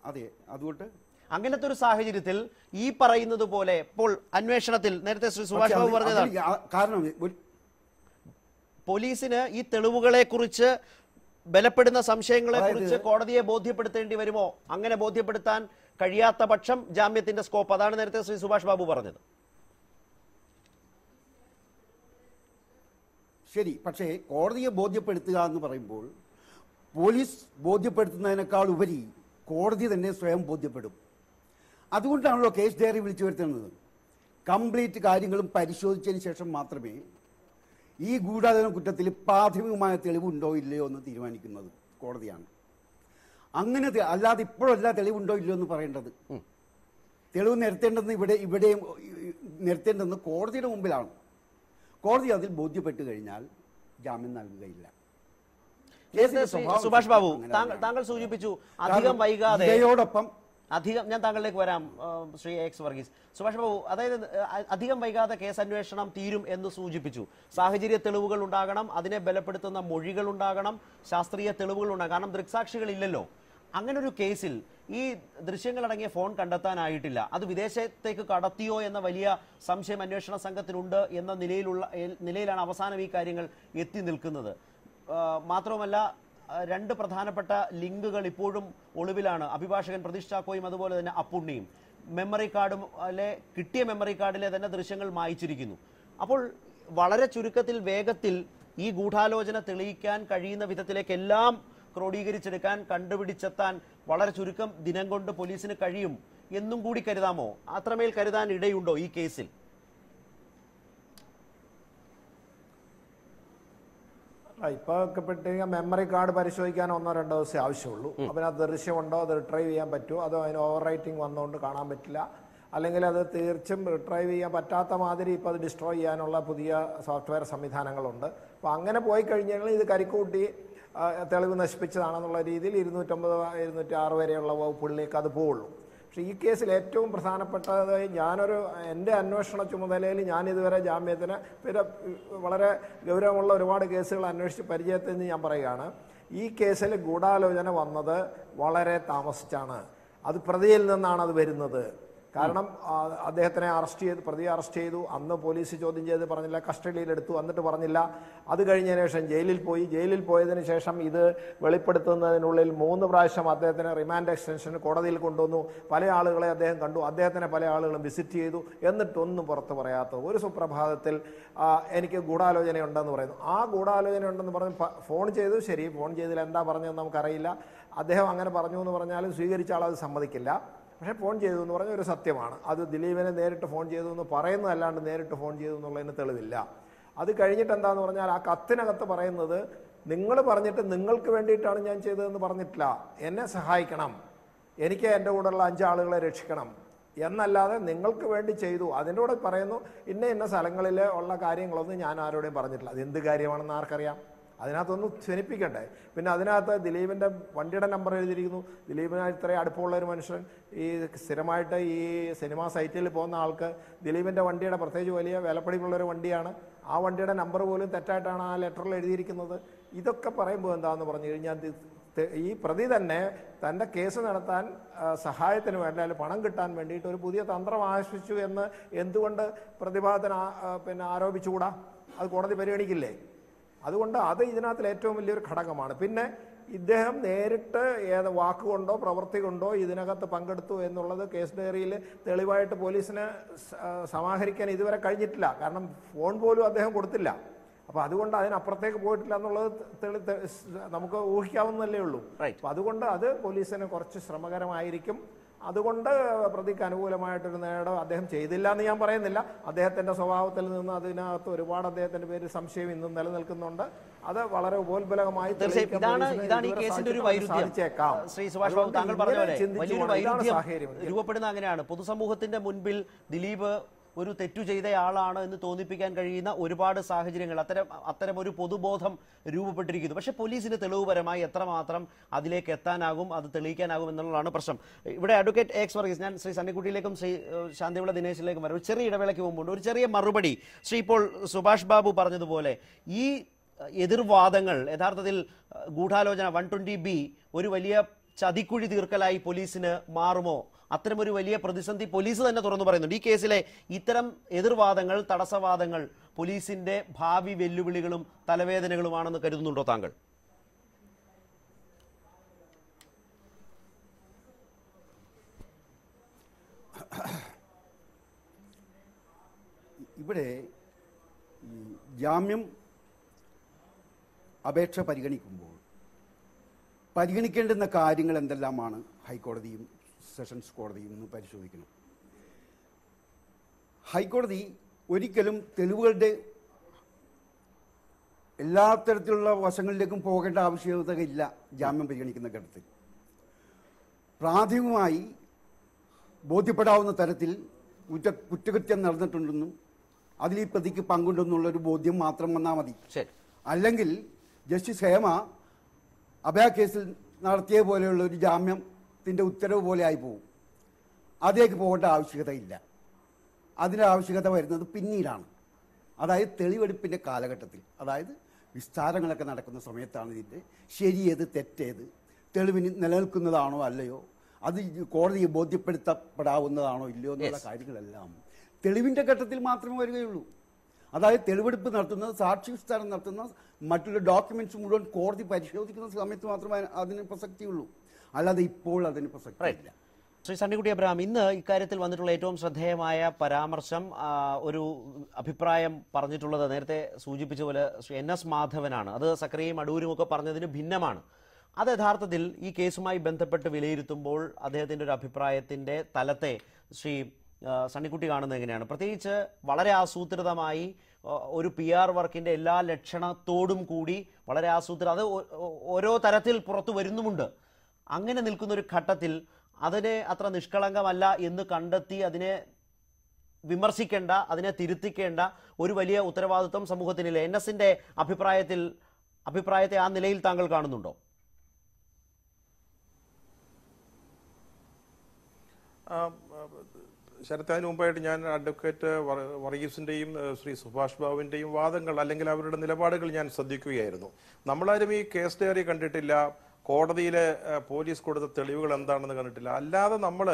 Speaker 4: അതെ, അതുകൊണ്ട്
Speaker 1: അങ്ങനത്തെ ഒരു സാഹചര്യത്തിൽ ഈ പറയുന്നത് പോലെ ഇപ്പോൾ അന്വേഷണത്തിൽ നേരത്തെ ശ്രീ സുഭാഷ് ബാബു പറഞ്ഞതാണ്,
Speaker 4: കാരണം
Speaker 1: പോലീസിന് ഈ തെളിവുകളെ കുറിച്ച്, ബലപ്പെടുന്ന സംശയങ്ങളെ കുറിച്ച് കോടതിയെ ബോധ്യപ്പെടുത്തേണ്ടി വരുമോ? അങ്ങനെ ബോധ്യപ്പെടുത്താൻ കഴിയാത്ത പക്ഷം ജാമ്യത്തിന്റെ സ്കോപ്പ്, അതാണ് നേരത്തെ ശ്രീ സുഭാഷ് ബാബു പറഞ്ഞത്.
Speaker 4: ശരി, പക്ഷേ കോടതിയെ ബോധ്യപ്പെടുത്തുക എന്ന് പറയുമ്പോൾ പോലീസ് ബോധ്യപ്പെടുത്തുന്നതിനേക്കാൾ ഉപരി കോടതി തന്നെ സ്വയം ബോധ്യപ്പെടും. അതുകൊണ്ടാണല്ലോ കേസ് ഡയറി വിളിച്ചു വരുത്തുന്നത്. കംപ്ലീറ്റ് കാര്യങ്ങളും പരിശോധിച്ചതിന് ശേഷം മാത്രമേ ഈ ഗൂഢാലോചന കുറ്റത്തിൽ പ്രാഥമികമായ തെളിവുണ്ടോ ഇല്ലയോ എന്ന് തീരുമാനിക്കുന്നത് കോടതിയാണ്. അങ്ങനെ അല്ലാതെ ഇപ്പോഴല്ല തെളിവുണ്ടോ ഇല്ലയോ എന്ന് പറയേണ്ടത്. തെളിവ് നിരത്തേണ്ടതെന്ന് ഇവിടെയും നിരത്തേണ്ടതെന്ന് കോടതിയുടെ മുമ്പിലാണ്. കോടതി അതിൽ ബോധ്യപ്പെട്ടു കഴിഞ്ഞാൽ ജാമ്യം നൽകുകയില്ല.
Speaker 1: സുഭാഷ് ബാബു, താങ്കൾ സൂചിപ്പിച്ചു അധികം വൈകാതെ, ഞാൻ താങ്കളിലേക്ക് വരാം ശ്രീ എക്സ് വർഗീസ്. സുഭാഷ് ബാബു, അതായത് അധികം വൈകാതെ കേസ് അന്വേഷണം തീരും എന്ന് സൂചിപ്പിച്ചു. സാഹചര്യ തെളിവുകൾ ഉണ്ടാകണം, അതിനെ ബലപ്പെടുത്തുന്ന മൊഴികൾ ഉണ്ടാകണം, ശാസ്ത്രീയ തെളിവുകൾ ഉണ്ടാകണം. കാരണം ദൃക്സാക്ഷികളില്ലല്ലോ. അങ്ങനെ ഒരു കേസിൽ ഈ ദൃശ്യങ്ങളടങ്ങിയ ഫോൺ കണ്ടെത്താനായിട്ടില്ല. അത് വിദേശത്തേക്ക് കടത്തിയോ എന്ന വലിയ സംശയം അന്വേഷണ സംഘത്തിനുണ്ട് എന്ന നിലയിലാണ് അവസാനം ഈ കാര്യങ്ങൾ എത്തി നിൽക്കുന്നത്. മാത്രവുമല്ല, രണ്ട് പ്രധാനപ്പെട്ട ലിങ്കുകൾ ഇപ്പോഴും ഒളിവിലാണ്. അഭിഭാഷകൻ പ്രതീഷ് ചാക്കോയും അതുപോലെ തന്നെ അപ്പുണ്ണിയും. മെമ്മറി കിട്ടിയ മെമ്മറി കാർഡിലെ തന്നെ ദൃശ്യങ്ങൾ മായ്ച്ചിരിക്കുന്നു. അപ്പോൾ വളരെ ചുരുക്കത്തിൽ, വേഗത്തിൽ ഈ ഗൂഢാലോചന തെളിയിക്കാൻ കഴിയുന്ന വിധത്തിലേക്ക് എല്ലാം ക്രോഡീകരിച്ചെടുക്കാൻ, കണ്ടുപിടിച്ചെത്താൻ വളരെ ചുരുക്കം ദിനം കൊണ്ട് പോലീസിന് കഴിയും എന്നും കൂടി കരുതാമോ? അത്രമേൽ കരുതാൻ ഇടയുണ്ടോ ഈ കേസിൽ?
Speaker 5: ഇപ്പോൾ മെമ്മറി കാർഡ് പരിശോധിക്കാൻ 1-2 ദിവസം ആവശ്യമുള്ളൂ. അതിനകത്ത് ദൃശ്യമുണ്ടോ, അത് റിട്രൈവ് ചെയ്യാൻ പറ്റുമോ, അതോ അതിന് ഓവർ റൈറ്റിംഗ് വന്നുകൊണ്ട് കാണാൻ പറ്റില്ല, അല്ലെങ്കിൽ അത് തീർച്ചും റിട്രൈവ് ചെയ്യാൻ പറ്റാത്ത മാതിരി ഇപ്പോൾ അത് ഡിസ്ട്രോയ് ചെയ്യാനുള്ള പുതിയ സോഫ്റ്റ്വെയർ സംവിധാനങ്ങളുണ്ട്. അപ്പോൾ അങ്ങനെ പോയി കഴിഞ്ഞാൽ ഇത് കരിക്കൂട്ടി തെളിവ് നശിപ്പിച്ചതാണെന്നുള്ള രീതിയിൽ 250, 206 വരെയുള്ള വകുപ്പുകളിലേക്ക് അത് പോവുള്ളൂ. പക്ഷേ ഈ കേസിൽ ഏറ്റവും പ്രധാനപ്പെട്ടത്, എൻ്റെ അന്വേഷണ ചുമതലയിൽ ഞാനിതുവരെ ജാമ്യത്തിന് പിന്നെ വളരെ ഗൗരവമുള്ള ഒരുപാട് കേസുകൾ അന്വേഷിച്ച് പരിചയത്തിൽ നിന്ന് ഞാൻ പറയുകയാണ്, ഈ കേസിൽ ഗൂഢാലോചന വന്നത് വളരെ താമസിച്ചാണ്. അത് പ്രതിയിൽ നിന്നാണ് അത് വരുന്നത്. കാരണം അദ്ദേഹത്തിനെ പ്രതിയെ അറസ്റ്റ് ചെയ്തു, അന്ന് പോലീസ് ചോദ്യം ചെയ്ത് പറഞ്ഞില്ല, കസ്റ്റഡിയിലെടുത്തു, എന്നിട്ട് പറഞ്ഞില്ല. അത് കഴിഞ്ഞതിന് ശേഷം ജയിലിൽ പോയതിന് ശേഷം ഇത് വെളിപ്പെടുത്തുന്നതിനുള്ളിൽ 3 പ്രാവശ്യം അദ്ദേഹത്തിന് റിമാൻഡ് എക്സ്റ്റൻഷന് കോടതിയിൽ കൊണ്ടുവന്നു. പല ആളുകളെ അദ്ദേഹം കണ്ടു, അദ്ദേഹത്തിനെ പല ആളുകളും വിസിറ്റ് ചെയ്തു, എന്നിട്ടൊന്നും പുറത്ത് പറയാത്ത ഒരു സുപ്രഭാതത്തിൽ എനിക്ക് ഗൂഢാലോചനയുണ്ടെന്ന് പറയുന്നു. ആ ഗൂഢാലോചനയുണ്ടെന്ന് പറഞ്ഞ് ഫോൺ ചെയ്തു. ശരി, ഫോൺ ചെയ്തതിൽ എന്താ പറഞ്ഞതെന്ന് നമുക്കറിയില്ല. അദ്ദേഹം അങ്ങനെ പറഞ്ഞു എന്ന് പറഞ്ഞാലും സ്വീകരിച്ച ആളത് സമ്മതിക്കില്ല. പക്ഷേ ഫോൺ ചെയ്തു എന്ന് പറഞ്ഞ ഒരു സത്യമാണ്. അത് ദിലീപിനെ നേരിട്ട് ഫോൺ ചെയ്തു എന്ന് പറയുന്നതല്ലാണ്ട് നേരിട്ട് ഫോൺ ചെയ്തു എന്നുള്ളതിന് തെളിവില്ല. അത് കഴിഞ്ഞിട്ട് എന്താന്ന് പറഞ്ഞാൽ ആ കത്തിനകത്ത് പറയുന്നത്, നിങ്ങൾ പറഞ്ഞിട്ട് നിങ്ങൾക്ക് വേണ്ടിയിട്ടാണ് ഞാൻ ചെയ്തതെന്ന് പറഞ്ഞിട്ടില്ല, എന്നെ സഹായിക്കണം, എനിക്ക് എൻ്റെ കൂടെയുള്ള 5 ആളുകളെ രക്ഷിക്കണം, എന്നല്ലാതെ നിങ്ങൾക്ക് വേണ്ടി ചെയ്തു. അതിൻ്റെ കൂടെ പറയുന്നു ഇന്ന സ്ഥലങ്ങളിൽ ഉള്ള കാര്യങ്ങളൊന്നും ഞാൻ ആരോടെയും പറഞ്ഞിട്ടില്ല. അത് എന്ത് കാര്യമാണെന്ന് ആർക്കറിയാം? അതിനകത്തൊന്നും ക്ഷണിപ്പിക്കണ്ടേ? പിന്നെ അതിനകത്ത് ദിലീപിൻ്റെ വണ്ടിയുടെ നമ്പർ എഴുതിയിരിക്കുന്നു. ദിലീപിന് ഇത്രയും അടുപ്പമുള്ള ഒരു മനുഷ്യൻ, ഈ സ്ഥിരമായിട്ട് ഈ സിനിമാ സൈറ്റിൽ പോകുന്ന ആൾക്ക് ദിലീപിൻ്റെ വണ്ടിയുടെ പ്രത്യേകിച്ച് വലിയ വിലപ്പിടിപ്പുള്ളൊരു വണ്ടിയാണ്. ആ വണ്ടിയുടെ നമ്പർ പോലും തെറ്റായിട്ടാണ് ആ ലെറ്ററിൽ എഴുതിയിരിക്കുന്നത്. ഇതൊക്കെ പറയുമ്പോൾ എന്താണെന്ന് പറഞ്ഞു കഴിഞ്ഞാൽ ഈ പ്രതി തന്നെ തൻ്റെ കേസ് നടത്താൻ സഹായത്തിന് വേണ്ടി അല്ലെങ്കിൽ പണം കിട്ടാൻ വേണ്ടിയിട്ട് ഒരു പുതിയ തന്ത്രം ആവിഷ്കരിച്ചു എന്ന് എന്തുകൊണ്ട് പ്രതിഭാഗത്തിന് പിന്നെ ആരോപിച്ചുകൂടാ? അത് കോടതി പരിഗണിക്കില്ലേ? അതുകൊണ്ട് അത് ഇതിനകത്തിൽ ഏറ്റവും വലിയൊരു ഘടകമാണ്. പിന്നെ ഇദ്ദേഹം നേരിട്ട് വാക്കുകൊണ്ടോ പ്രവൃത്തി കൊണ്ടോ ഇതിനകത്ത് പങ്കെടുത്തു എന്നുള്ളത് കേസ് ഡയറിയിൽ തെളിവായിട്ട് പോലീസിന് സമാഹരിക്കാൻ ഇതുവരെ കഴിഞ്ഞിട്ടില്ല. കാരണം ഫോൺ പോലും അദ്ദേഹം കൊടുത്തില്ല. അപ്പോൾ അതുകൊണ്ട് അതിനപ്പുറത്തേക്ക് പോയിട്ടില്ല എന്നുള്ളത് നമുക്ക് ഊഹിക്കാവുന്നതല്ലേ ഉള്ളൂ. അപ്പം അതുകൊണ്ട് അത് പോലീസിന് കുറച്ച് ശ്രമകരമായിരിക്കും. അതുകൊണ്ട് പ്രതിക്ക് അനുകൂലമായിട്ടൊരു നേടം അദ്ദേഹം ചെയ്തില്ല എന്ന് ഞാൻ പറയുന്നില്ല. അദ്ദേഹത്തിൻ്റെ സ്വഭാവത്തിൽ നിന്ന് അതിനകത്ത് ഒരുപാട് അദ്ദേഹത്തിൻ്റെ പേരിൽ സംശയം ഇന്നും നിലനിൽക്കുന്നുണ്ട്. അത് വളരെ ഉപോത്ബലകമായി
Speaker 1: രൂപപ്പെടുന്ന അങ്ങനെയാണ്. പൊതുസമൂഹത്തിന്റെ മുൻപിൽ ദിലീപ് ഒരു തെറ്റു ചെയ്തയാളാണ് എന്ന് തോന്നിപ്പിക്കാൻ കഴിയുന്ന ഒരുപാട് സാഹചര്യങ്ങൾ, അത്തരം ഒരു പൊതുബോധം രൂപപ്പെട്ടിരിക്കുന്നു. പക്ഷേ പോലീസിന് തെളിവുപരമായി എത്രമാത്രം അതിലേക്ക് എത്താനാകും, അത് തെളിയിക്കാനാകും എന്നുള്ളതാണ് പ്രശ്നം. ഇവിടെ അഡ്വക്കേറ്റ് എക്സ് വർഗീസ്, ഞാൻ ശ്രീ സണ്ണിക്കുട്ടിയിലേക്കും ശ്രീ ശാന്തിവിള ദിനേശിലേക്കും വരും. ഒരു ചെറിയ ഇടവേളയ്ക്ക് മുമ്പുണ്ട് ഒരു ചെറിയ മറുപടി. ശ്രീ ഇപ്പോൾ സുഭാഷ് ബാബു പറഞ്ഞതുപോലെ ഈ എതിർവാദങ്ങൾ യഥാർത്ഥത്തിൽ ഗൂഢാലോചന 120B ഒരു വലിയ ചതിക്കുഴി തീർക്കലായി പോലീസിന് മാറുമോ? അത്തരമൊരു വലിയ പ്രതിസന്ധി പോലീസ് തന്നെ തുറന്നു പറയുന്നുണ്ട്. ഈ കേസിലെ ഇത്തരം എതിർവാദങ്ങൾ, തടസ്സവാദങ്ങൾ പോലീസിന്റെ ഭാവി വെല്ലുവിളികളും തലവേദനകളുമാണെന്ന് കരുതുന്നുണ്ടോ താങ്കൾ?
Speaker 4: ഇവിടെ ജാമ്യം അപേക്ഷ പരിഗണിക്കേണ്ടുന്ന കാര്യങ്ങൾ എന്തെല്ലാമാണ് ഹൈക്കോടതിയും സെഷൻസ് കോടതിയും ഒന്ന് പരിശോധിക്കണം. ഹൈക്കോടതി ഒരിക്കലും തെളിവുകളുടെ എല്ലാ തരത്തിലുള്ള വശങ്ങളിലേക്കും പോകേണ്ട ആവശ്യകതയില്ല. ജാമ്യം പരിഗണിക്കുന്ന ഘട്ടത്തിൽ പ്രാഥമികമായി ബോധ്യപ്പെടാവുന്ന തരത്തിൽ കുറ്റകൃത്യം നടന്നിട്ടുണ്ടെന്നും അതിൽ ഈ പ്രതിക്ക് പങ്കുണ്ടെന്നുള്ളൊരു ബോധ്യം മാത്രം വന്നാൽ മതി. അല്ലെങ്കിൽ ജസ്റ്റിസ് ഹേമ അഭയ കേസിൽ നടത്തിയ പോലെയുള്ള ഒരു ജാമ്യത്തിൻ്റെ ഉത്തരവ് പോലെ ആയി പോകും. അതിലേക്ക് പോകേണ്ട ആവശ്യകതയില്ല. അതിൻ്റെ ആവശ്യകത വരുന്നത് പിന്നീടാണ്. അതായത് തെളിവെടുപ്പിൻ്റെ കാലഘട്ടത്തിൽ, അതായത് വിസ്താരങ്ങളൊക്കെ നടക്കുന്ന സമയത്താണ് ഇതിൻ്റെ ശരിയേത് തെറ്റേത്, തെളിവിന് നിലനിൽക്കുന്നതാണോ അല്ലയോ, അത് കോടതിയെ ബോധ്യപ്പെടുത്തപ്പെടാവുന്നതാണോ ഇല്ലയോ എന്നുള്ള കാര്യങ്ങളെല്ലാം തെളിവിൻ്റെ ഘട്ടത്തിൽ മാത്രമേ വരികയുള്ളൂ. അതായത് തെളിവെടുപ്പ് നടത്തുന്നത്, സാക്ഷി വിസ്താരം നടത്തുന്ന മറ്റുള്ള ഡോക്യുമെന്റ്സ് മുഴുവൻ കോടതി പരിശോധിക്കുന്ന സമയത്ത് മാത്രമേ അതിന് പ്രസക്തിയുള്ളൂ. അല്ലാതെ ഇപ്പോൾ അതിന് പ്രസക്തിയില്ല.
Speaker 1: ശ്രീ സണ്ണിക്കുട്ടി അബ്രഹാം, ഇന്ന് ഇക്കാര്യത്തിൽ വന്നിട്ടുള്ള ഏറ്റവും ശ്രദ്ധേയമായ പരാമർശം, ഒരു അഭിപ്രായം പറഞ്ഞിട്ടുള്ളത് നേരത്തെ സൂചിപ്പിച്ച പോലെ ശ്രീ NS മാധവനാണ്. അത് സക്രിയയും അടൂരും ഒക്കെ പറഞ്ഞതിന് ഭിന്നമാണ്. അത് യഥാർത്ഥത്തിൽ ഈ കേസുമായി ബന്ധപ്പെട്ട് വിലയിരുത്തുമ്പോൾ അദ്ദേഹത്തിൻ്റെ ഒരു അഭിപ്രായത്തിൻ്റെ തലത്തെ ശ്രീ സണ്ണിക്കുട്ടി കാണുന്നത് എങ്ങനെയാണ്? പ്രത്യേകിച്ച് വളരെ ആസൂത്രിതമായി ഒരു PR വർക്കിൻ്റെ എല്ലാ ലക്ഷണത്തോടും കൂടി വളരെ ആസൂത്രിതം, അത് ഓരോ തരത്തിൽ പുറത്തു വരുന്നുമുണ്ട്. അങ്ങനെ നിൽക്കുന്ന ഒരു ഘട്ടത്തിൽ അതിനെ അത്ര നിഷ്കളങ്കമല്ല എന്ന് കണ്ടെത്തി അതിനെ വിമർശിക്കേണ്ട, അതിനെ തിരുത്തിക്കേണ്ട ഒരു വലിയ ഉത്തരവാദിത്വം സമൂഹത്തിനില്ല. NSന്റെ അഭിപ്രായത്തെ ആ നിലയിൽ താങ്കൾ കാണുന്നുണ്ടോ?
Speaker 6: ശരത്ത്, അതിന് മുമ്പായിട്ട് ഞാൻ അഡ്വക്കേറ്റ് വർഗീസിൻ്റെയും ശ്രീ സുഭാഷ് ബാബുവിൻ്റെയും വാദങ്ങൾ അല്ലെങ്കിൽ അവരുടെ നിലപാടുകൾ ഞാൻ ശ്രദ്ധിക്കുകയായിരുന്നു. നമ്മളാരും ഈ കേസ് ഡയറി കണ്ടിട്ടില്ല, കോടതിയിലെ പോലീസ് കൊടുത്ത തെളിവുകൾ എന്താണെന്ന് കണ്ടിട്ടില്ല. അല്ലാതെ നമ്മൾ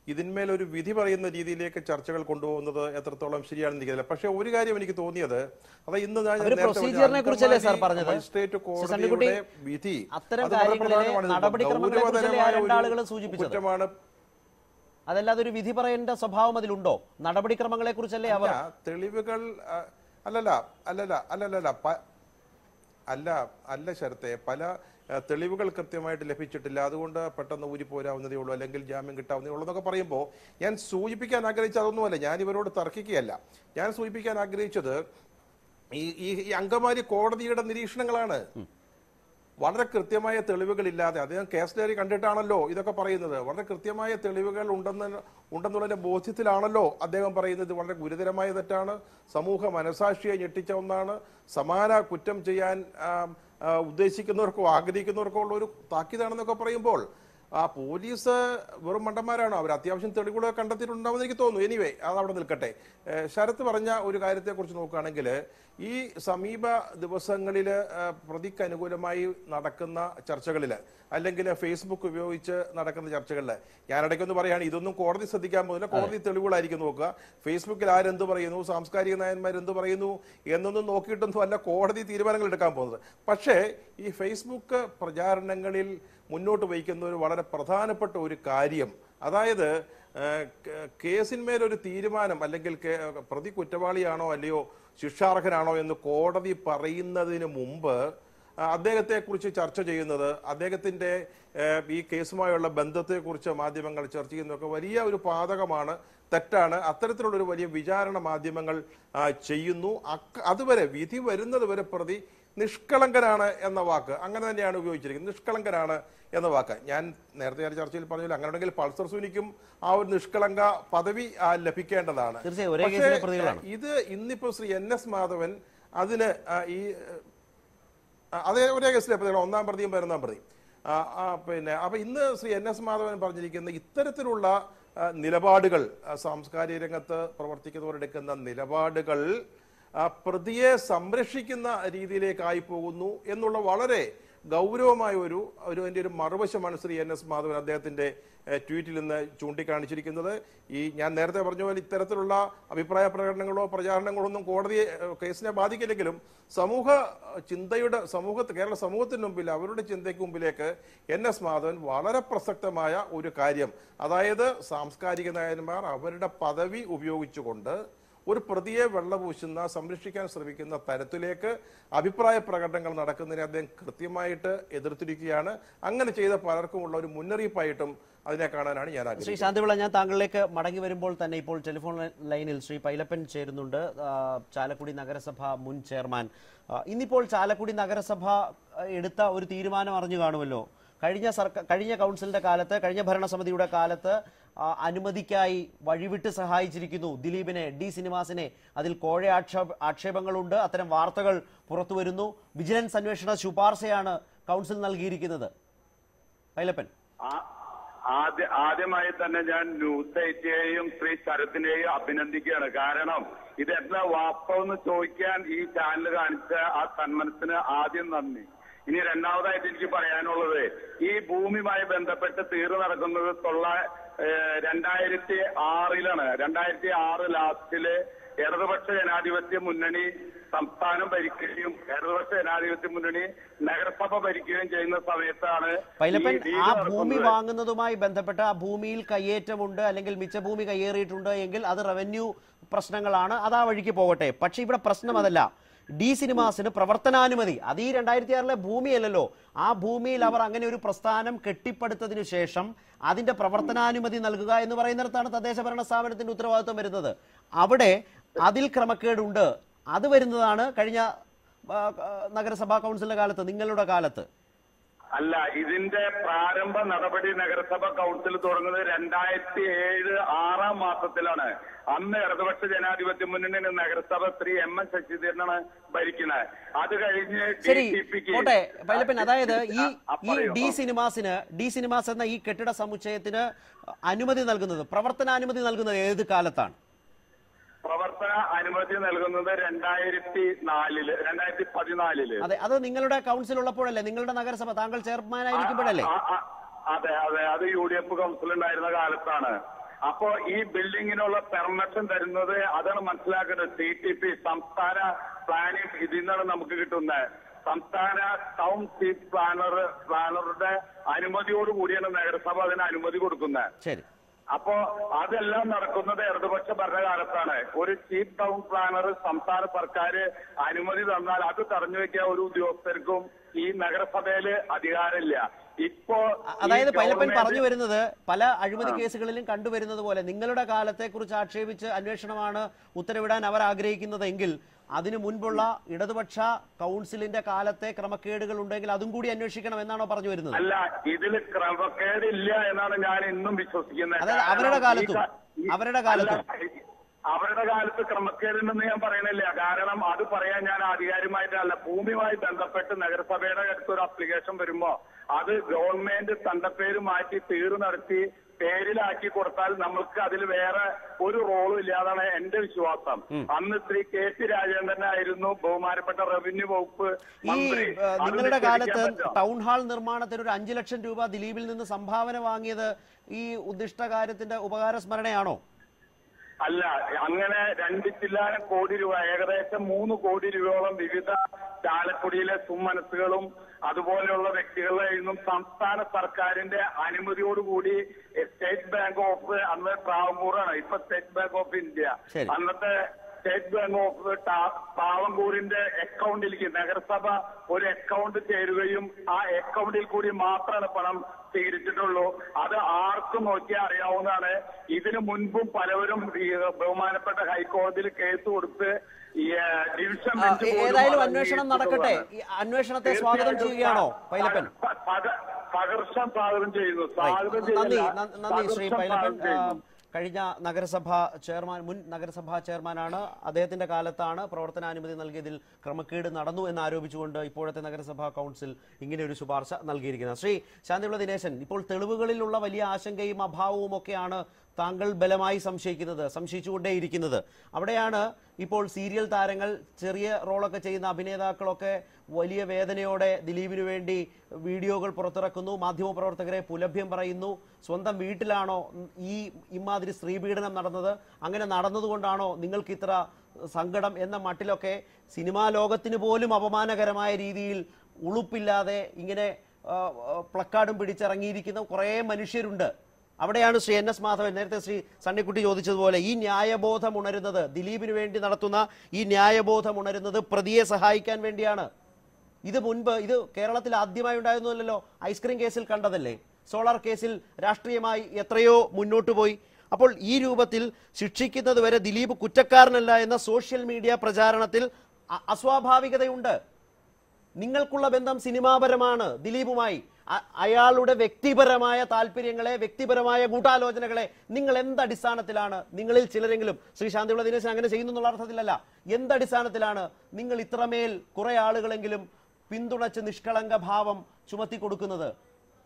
Speaker 6: ഇതിന്മേലൊരു വിധി പറയുന്ന രീതിയിലേക്ക് ചർച്ചകൾ കൊണ്ടുപോകുന്നത് എത്രത്തോളം ശരിയാണെന്ന് എനിക്കറിയില്ല. പക്ഷേ ഒരു കാര്യം എനിക്ക് തോന്നിയത്, അത് ഇന്ന് ഞാൻ മജിസ്ട്രേറ്റ് കോടതിയുടെ വിധി കുറ്റമാണ്.
Speaker 1: അതല്ലാതെ ഒരു വിധി പറയേണ്ട സ്വഭാവം അതിലുണ്ടോ? നടപടിക്രമങ്ങളെ കുറിച്ചല്ലേ അവർ
Speaker 6: തെളിവുകൾ അല്ല ശരത്തെ, പല തെളിവുകൾ കൃത്യമായിട്ട് ലഭിച്ചിട്ടില്ല, അതുകൊണ്ട് പെട്ടെന്ന് ഊരിപ്പോരാവുന്നതേ ഉള്ളൂ, അല്ലെങ്കിൽ ജാമ്യം കിട്ടാവുന്നതേ ഉള്ളൂ എന്നൊക്കെ പറയുമ്പോൾ ഞാൻ സൂചിപ്പിക്കാൻ ആഗ്രഹിച്ചത് അതൊന്നുമല്ല. ഞാൻ ഇവരോട് തർക്കിക്കുകയല്ല. ഞാൻ സൂചിപ്പിക്കാൻ ആഗ്രഹിച്ചത് ഈ അങ്കമാലി കോടതിയുടെ നിരീക്ഷണങ്ങളാണ്. വളരെ കൃത്യമായ തെളിവുകളില്ലാതെ അദ്ദേഹം കേസ് ഡയറി കണ്ടിട്ടാണല്ലോ ഇതൊക്കെ പറയുന്നത്. വളരെ കൃത്യമായ തെളിവുകൾ ഉണ്ടെന്നുള്ളതിന്റെ ബോധ്യത്തിലാണല്ലോ അദ്ദേഹം പറയുന്നത്. വളരെ ഗുരുതരമായ തെറ്റാണ്, സമൂഹ മനസാക്ഷിയെ ഞെട്ടിച്ച ഒന്നാണ്. സമാന കുറ്റം ചെയ്യാൻ ഉദ്ദേശിക്കുന്നവർക്കോ ആഗ്രഹിക്കുന്നവർക്കോ ഉള്ള ഒരു താക്കീതാണെന്നൊക്കെ പറയുമ്പോൾ ആ പോലീസ് വെറും മണ്ടന്മാരാണോ? അവർ അത്യാവശ്യം തെളിവുകളൊക്കെ കണ്ടെത്തിയിട്ടുണ്ടാവുമെന്ന് എനിക്ക് തോന്നുന്നു. എനിവേ, അത് അവിടെ നിൽക്കട്ടെ. ശരത്ത് പറഞ്ഞ ഒരു കാര്യത്തെക്കുറിച്ച് നോക്കുകയാണെങ്കിൽ ഈ സമീപ ദിവസങ്ങളിൽ പ്രതിക്ക് അനുകൂലമായി നടക്കുന്ന ചർച്ചകളിൽ അല്ലെങ്കിൽ ഫേസ്ബുക്ക് ഉപയോഗിച്ച് നടക്കുന്ന ചർച്ചകളിൽ ഞാനിടയ്ക്കൊന്ന് പറയുകയാണ്, ഇതൊന്നും കോടതി ശ്രദ്ധിക്കാൻ പോകുന്നില്ല, കോടതി തെളിവുകളായിരിക്കും നോക്കുക. ഫേസ്ബുക്കിൽ ആരെന്ത് പറയുന്നു, സാംസ്കാരിക നായന്മാരെന്ത് പറയുന്നു എന്നൊന്നും നോക്കിയിട്ടൊന്നും അല്ല കോടതി തീരുമാനങ്ങൾ എടുക്കാൻ പോകുന്നത്. പക്ഷേ ഈ ഫേസ്ബുക്ക് പ്രചാരണങ്ങളിൽ മുന്നോട്ട് വയ്ക്കുന്ന ഒരു വളരെ പ്രധാനപ്പെട്ട ഒരു കാര്യം, അതായത് കേസിന്മേലൊരു തീരുമാനം അല്ലെങ്കിൽ പ്രതി കുറ്റവാളിയാണോ അല്ലയോ ശിക്ഷാർഹനാണോ എന്ന് കോടതി പറയുന്നതിന് മുമ്പ് അദ്ദേഹത്തെക്കുറിച്ച് ചർച്ച ചെയ്യുന്നത്, അദ്ദേഹത്തിൻ്റെ ഈ കേസുമായുള്ള ബന്ധത്തെക്കുറിച്ച് മാധ്യമങ്ങൾ ചർച്ച ചെയ്യുന്നതൊക്കെ വലിയ ഒരു പാതകമാണ്, തെറ്റാണ്. അത്തരത്തിലുള്ളൊരു വലിയ വിചാരണ മാധ്യമങ്ങൾ ചെയ്യുന്നു. അതുവരെ വിധി വരുന്നത് വരെ പ്രതി നിഷ്കളങ്കനാണ് എന്ന വാക്ക് അങ്ങനെ തന്നെയാണ് ഉപയോഗിച്ചിരിക്കുന്നത്. നിഷ്കളങ്കനാണ് എന്ന വാക്ക് ഞാൻ നേരത്തെ ചർച്ചയിൽ പറഞ്ഞില്ല. അങ്ങനെയാണെങ്കിൽ പൾസർ സുനിക്കും ആ ഒരു നിഷ്കളങ്ക പദവി ലഭിക്കേണ്ടതാണ്. ഇത് ഇന്നിപ്പോ ശ്രീ NS മാധവൻ അതിന് ഈ അതേ ഒരേ കേസിലെ പ്രതികളാണ്, ഒന്നാം പ്രതിയും 11-ാം പ്രതിയും. പിന്നെ അപ്പൊ ഇന്ന് ശ്രീ NS മാധവൻ പറഞ്ഞിരിക്കുന്ന ഇത്തരത്തിലുള്ള നിലപാടുകൾ, സാംസ്കാരിക രംഗത്ത് പ്രവർത്തിക്കുന്നവരെടുക്കുന്ന നിലപാടുകൾ പ്രതിയെ സംരക്ഷിക്കുന്ന രീതിയിലേക്കായി പോകുന്നു എന്നുള്ള വളരെ ഗൗരവമായ അതിൻ്റെ ഒരു മറുവശമാണ് ശ്രീ NS മാധവൻ അദ്ദേഹത്തിന്റെ ട്വീറ്റിൽ നിന്ന് ചൂണ്ടിക്കാണിച്ചിരിക്കുന്നത്. ഞാൻ നേരത്തെ പറഞ്ഞ പോലെ ഇത്തരത്തിലുള്ള അഭിപ്രായ പ്രകടനങ്ങളോ പ്രചാരണങ്ങളോ ഒന്നും കോടതിയെ കേസിനെ ബാധിക്കില്ലെങ്കിലും കേരള സമൂഹത്തിന് മുമ്പിൽ അവരുടെ ചിന്തയ്ക്ക് മുമ്പിലേക്ക് NS മാധവൻ വളരെ പ്രസക്തമായ ഒരു കാര്യം, അതായത് സാംസ്കാരിക നായകന്മാർ അവരുടെ പദവി ഉപയോഗിച്ചുകൊണ്ട് ഒരു പ്രതിയെ വെള്ളപൂശുന്ന സംരക്ഷിക്കാൻ ശ്രമിക്കുന്ന തരത്തിലേക്ക് അഭിപ്രായ പ്രകടനങ്ങൾ നടക്കുന്നതിനെ അദ്ദേഹം കൃത്യമായിട്ട് എതിർത്തിരിക്കുകയാണ്. അങ്ങനെ ചെയ്ത പലർക്കുമുള്ള ഒരു മുന്നറിയിപ്പായിട്ടും അതിനെ കാണാനാണ് ഞാൻ ആഗ്രഹിക്കുന്നത്.
Speaker 1: ശ്രീ ശാന്തിപിള്ള, ഞാൻ താങ്കളിലേക്ക് മടങ്ങി വരുമ്പോൾ തന്നെ ഇപ്പോൾ ടെലിഫോൺ ലൈനിൽ ശ്രീ പൈലപ്പൻ ചേരുന്നുണ്ട്, ചാലക്കുടി നഗരസഭ മുൻ ചെയർമാൻ. ഇന്നിപ്പോൾ ചാലക്കുടി നഗരസഭ എടുത്ത ഒരു തീരുമാനം അറിഞ്ഞു കാണുമല്ലോ. കഴിഞ്ഞ കൗൺസിലിന്റെ കാലത്ത്, കഴിഞ്ഞ ഭരണസമിതിയുടെ കാലത്ത് അനുമതിക്കായി വഴിവിട്ട് സഹായിച്ചിരിക്കുന്നു ദിലീപിനെ, ഡി സിനിമാസിനെ. അതിൽ കോഴ ആക്ഷേപങ്ങളുണ്ട്, അത്തരം വാർത്തകൾ പുറത്തു വരുന്നു. വിജിലൻസ് അന്വേഷണ ശുപാർശയാണ് കൗൺസിൽ നൽകിയിരിക്കുന്നത്. പൈലപ്പൻ,
Speaker 9: ആദ്യമായി തന്നെ ഞാൻ ന്യൂസ് 8യെയും ശ്രീ ശരത്തിനെയും അഭിനന്ദിക്കുകയാണ്. കാരണം ഇത് എന്താ വാസ്തവം ചോദിക്കാൻ ഈ ചാനൽ കാണിച്ച ആ സന്മനസ്സിന് ആദ്യം നന്ദി. ഇനി രണ്ടാമതായിട്ട് എനിക്ക് പറയാനുള്ളത്, ഈ ഭൂമിയുമായി ബന്ധപ്പെട്ട് തീർന്നു നടക്കുന്നത് 2006 2006 ലാസ്റ്റില് ഇടതുപക്ഷ ജനാധിപത്യ മുന്നണി സംസ്ഥാനം ഭരിക്കുകയും ഇടതുപക്ഷ ജനാധിപത്യ മുന്നണി നഗരസഭ ഭരിക്കുകയും ചെയ്യുന്ന സമയത്താണ്
Speaker 1: പൈലപ്പൻ ആ ഭൂമി വാങ്ങുന്നതുമായി ബന്ധപ്പെട്ട് ആ ഭൂമിയിൽ കയ്യേറ്റമുണ്ട് അല്ലെങ്കിൽ മിച്ച ഭൂമി കയ്യേറിയിട്ടുണ്ട് എങ്കിൽ അത് റവന്യൂ പ്രശ്നങ്ങളാണ്, അത് ആ വഴിക്ക് പോകട്ടെ. പക്ഷെ ഇവിടെ പ്രശ്നം അതല്ല. ഡി സിനിമാസിന് പ്രവർത്തനാനുമതി, അത് ഈ 2006 ഭൂമിയല്ലല്ലോ. ആ ഭൂമിയിൽ അവർ അങ്ങനെ ഒരു പ്രസ്ഥാനം കെട്ടിപ്പടുത്തതിനു ശേഷം അതിന്റെ പ്രവർത്തനാനുമതി നൽകുക എന്ന് പറയുന്നിടത്താണ് തദ്ദേശ ഭരണ സ്ഥാപനത്തിന്റെ ഉത്തരവാദിത്വം വരുന്നത്. അവിടെ അതിൽ ക്രമക്കേടുണ്ട്. അത് വരുന്നതാണ് കഴിഞ്ഞ നഗരസഭാ കൗൺസിലിന്റെ കാലത്ത്, നിങ്ങളുടെ കാലത്ത്.
Speaker 9: അല്ല, ഇതിന്റെ പ്രാരംഭ നടപടി നഗരസഭ കൗൺസിൽ തുടങ്ങുന്നത് 2007 6-ാം മാസത്തിലാണ്. അന്ന് ഇടതുപക്ഷ ജനാധിപത്യ മുന്നണി നഗരസഭ ശ്രീ M.N. ശശിധരനാണ് ഭരിക്കുന്നത്. അത് കഴിഞ്ഞ്
Speaker 1: പൈലപ്പൻ, അതായത് ഈ ഡി സിനിമാസ് എന്ന ഈ കെട്ടിട സമുച്ചയത്തിന് അനുമതി നൽകുന്നത്, പ്രവർത്തനാനുമതി നൽകുന്നത് ഏത് കാലത്താണ്?
Speaker 9: പ്രവർത്തന അനുമതി നൽകുന്നത് 2014.
Speaker 1: അതെ, അത് നിങ്ങളുടെ കൗൺസിൽ ഉള്ളപ്പോഴല്ലേ, നിങ്ങളുടെ നഗരസഭ, താങ്കൾ ചെയർമാനായിരിക്കുമ്പോഴല്ലേ?
Speaker 9: അതെ, അത് UDF കൗൺസിൽ ഉണ്ടായിരുന്ന കാലത്താണ്. അപ്പോ ഈ ബിൽഡിങ്ങിനുള്ള പെർമിഷൻ തരുന്നത്, അതാണ് മനസ്സിലാക്കേണ്ടത്, CTP സംസ്ഥാന പ്ലാനിംഗ് ഇതിൽ നിന്നാണ് നമുക്ക് കിട്ടുന്നത്. സംസ്ഥാന ടൗൺ ചീഫ് പ്ലാനറുടെ അനുമതിയോട് കൂടിയാണ് നഗരസഭ അതിന് അനുമതി കൊടുക്കുന്നത്.
Speaker 1: ശരി.
Speaker 9: അപ്പോ അതെല്ലാം നടക്കുന്നത് ഇടതുപക്ഷ ഭരണകാലത്താണ്. ഒരു ചീഫ് ടൗൺ പ്ലാനർ സംസ്ഥാന സർക്കാർ അനുമതി തന്നാൽ അത് തടഞ്ഞു വെക്കാൻ ഒരു ഉദ്യോഗസ്ഥർക്കും ഈ നഗരസഭയില് അധികാരമില്ല. ഇപ്പോ
Speaker 1: അതായത് പൈലപ്പൻ പറഞ്ഞു വരുന്നത്, പല അഴിമതി കേസുകളിലും കണ്ടുവരുന്നത് പോലെ നിങ്ങളുടെ കാലത്തെ കുറിച്ച് ആക്ഷേപിച്ച് അന്വേഷണമാണ് ഉത്തരവിടാൻ അവർ ആഗ്രഹിക്കുന്നതെങ്കിൽ അതിനു മുൻപുള്ള ഇടതുപക്ഷ കൗൺസിലിന്റെ കാലത്തെ ക്രമക്കേടുകൾ ഉണ്ടെങ്കിൽ അതും കൂടി അന്വേഷിക്കണം എന്നാണോ പറഞ്ഞു വരുന്നത്?
Speaker 9: അല്ല, ഇതിൽ ക്രമക്കേടില്ല എന്നാണ് ഞാൻ ഇന്നും വിശ്വസിക്കുന്നത്.
Speaker 1: അതായത് അവരുടെ കാലത്ത്
Speaker 9: ക്രമക്കേടുണ്ടെന്ന് ഞാൻ പറയണില്ല. കാരണം അത് പറയാൻ ഞാൻ ആധികാരികമായിട്ടല്ല. ഭൂമിയുമായി ബന്ധപ്പെട്ട് നഗരസഭയുടെ അടുത്തൊരു അപ്ലിക്കേഷൻ വരുമ്പോ അത് ഗവൺമെന്റ് തണ്ടപ്പേര് മാറ്റി തീറ് നടത്തി പേരിലാക്കി കൊടുത്താൽ നമുക്ക് അതിൽ വേറെ ഒരു റോളും ഇല്ലാതാണ് എന്റെ വിശ്വാസം. അന്ന് ശ്രീ KT രാജേന്ദ്രനായിരുന്നു ബഹുമാനപ്പെട്ട റവന്യൂ വകുപ്പ് മന്ത്രി.
Speaker 1: നിങ്ങളുടെ കാലത്ത് ടൗൺ ഹാൾ നിർമ്മാണത്തിന് ഒരു 5 ലക്ഷം രൂപ ദിലീപിൽ നിന്ന് സംഭാവന വാങ്ങിയത് ഈ ഉദ്ദിഷ്ട കാര്യത്തിന്റെ ഉപകാര സ്മരണയാണോ?
Speaker 9: അല്ല, അങ്ങനെ 2 ചില്ലാനം കോടി രൂപ, ഏകദേശം 3 കോടി രൂപയോളം വിവിധ ചാലക്കുടിയിലെ സുമനസ്സുകളും അതുപോലെയുള്ള വ്യക്തികളുടെ നിന്നും സംസ്ഥാന സർക്കാരിന്റെ അനുമതിയോടുകൂടി സ്റ്റേറ്റ് ബാങ്ക് ഓഫ്, അന്ന് ട്രാവൻകൂറാണ്, ഇപ്പൊ സ്റ്റേറ്റ് ബാങ്ക് ഓഫ് ഇന്ത്യ, അന്നത്തെ സ്റ്റേറ്റ് ബാങ്ക് ഓഫ് ട്രാവൻകൂറിന്റെ അക്കൗണ്ടിലേക്ക് നഗരസഭ ഒരു അക്കൗണ്ട് ചേരുകയും ആ അക്കൗണ്ടിൽ കൂടി മാത്രമാണ് പണം സ്വീകരിച്ചിട്ടുള്ളൂ. അത് ആർക്കും നോക്കിയാൽ അറിയാവുന്നതാണ്. ഇതിനു മുൻപും പലവരും ബഹുമാനപ്പെട്ട ഹൈക്കോടതിയിൽ കേസ് കൊടുത്ത് ഡിവിഷൻ ബെഞ്ച്
Speaker 1: ഏതായാലും അന്വേഷണം നടക്കട്ടെ. ഈ അന്വേഷണത്തെ സ്വാഗതം ചെയ്യുകയാണോ പൈലപ്പൻ?
Speaker 9: സഹർഷം സ്വാഗതം ചെയ്യുന്നു.
Speaker 1: നന്ദി ശ്രീ പൈലപ്പൻ. കഴിഞ്ഞ നഗരസഭാ ചെയർമാൻ, മുൻ നഗരസഭാ ചെയർമാനാണ്. അദ്ദേഹത്തിന്റെ കാലത്താണ് പ്രവർത്തനാനുമതി നൽകിയതിൽ ക്രമക്കേട് നടന്നു എന്ന് ആരോപിച്ചുകൊണ്ട് ഇപ്പോഴത്തെ നഗരസഭാ കൗൺസിൽ ഇങ്ങനെ ഒരു ശുപാർശ നൽകിയിരിക്കുന്നത്. ശ്രീ ശാന്തിവിള ദിനേശൻ, ഇപ്പോൾ തെളിവുകളിലുള്ള വലിയ ആശങ്കയും അഭാവവും ഒക്കെയാണ് താങ്കൾ ബലമായി സംശയിച്ചുകൊണ്ടേയിരിക്കുന്നത്. അവിടെയാണ് ഇപ്പോൾ സീരിയൽ താരങ്ങൾ, ചെറിയ റോളൊക്കെ ചെയ്യുന്ന അഭിനേതാക്കളൊക്കെ വലിയ വേദനയോടെ ദിലീപിനു വേണ്ടി വീഡിയോകൾ പുറത്തിറക്കുന്നു, മാധ്യമപ്രവർത്തകരെ പുലഭ്യം പറയുന്നു. സ്വന്തം വീട്ടിലാണോ ഇമാതിരി സ്ത്രീപീഡനം നടന്നത്? അങ്ങനെ നടന്നതുകൊണ്ടാണോ നിങ്ങൾക്ക് ഇത്ര സങ്കടം എന്ന മട്ടിലൊക്കെ സിനിമാ ലോകത്തിന് പോലും അപമാനകരമായ രീതിയിൽ ഉളുപ്പില്ലാതെ ഇങ്ങനെ പ്ലക്കാർഡും പിടിച്ചിറങ്ങിയിരിക്കുന്ന കുറേ മനുഷ്യരുണ്ട്. അവിടെയാണ് ശ്രീ NS മാധവൻ, നേരത്തെ ശ്രീ സണ്ണിക്കുട്ടി ചോദിച്ചതുപോലെ, ഈ ന്യായബോധം ഉണരുന്നത്, ദിലീപിന് വേണ്ടി നടത്തുന്ന ഈ ന്യായബോധം ഉണരുന്നത് പ്രതിയെ സഹായിക്കാൻ വേണ്ടിയാണ്. ഇത് കേരളത്തിൽ ആദ്യമായി ഉണ്ടായിരുന്നല്ലോ. ഐസ്ക്രീം കേസിൽ കണ്ടതല്ലേ, സോളാർ കേസിൽ രാഷ്ട്രീയമായി എത്രയോ മുന്നോട്ട് പോയി. അപ്പോൾ ഈ രൂപത്തിൽ ശിക്ഷിക്കുന്നത് വരെ ദിലീപ് കുറ്റക്കാരനല്ല എന്ന സോഷ്യൽ മീഡിയ പ്രചാരണത്തിൽ അസ്വാഭാവികതയുണ്ട്. നിങ്ങൾക്കുള്ള ബന്ധം സിനിമാപരമാണ് ദിലീപുമായി. അയാളുടെ വ്യക്തിപരമായ താല്പര്യങ്ങളെ, വ്യക്തിപരമായ ഗൂഢാലോചനകളെ നിങ്ങൾ എന്തടിസ്ഥാനത്തിലാണ്, നിങ്ങളിൽ ചിലരെങ്കിലും, ശ്രീ ശാന്തിവിള ദിനേശൻ അങ്ങനെ ചെയ്യുന്നു എന്നുള്ള അർത്ഥത്തിലല്ല, എന്തടിസ്ഥാനത്തിലാണ് നിങ്ങൾ ഇത്രമേൽ കുറെ ആളുകളെങ്കിലും പിന്തുണച്ച് നിഷ്കളങ്ക ഭാവം ചുമത്തി കൊടുക്കുന്നത്?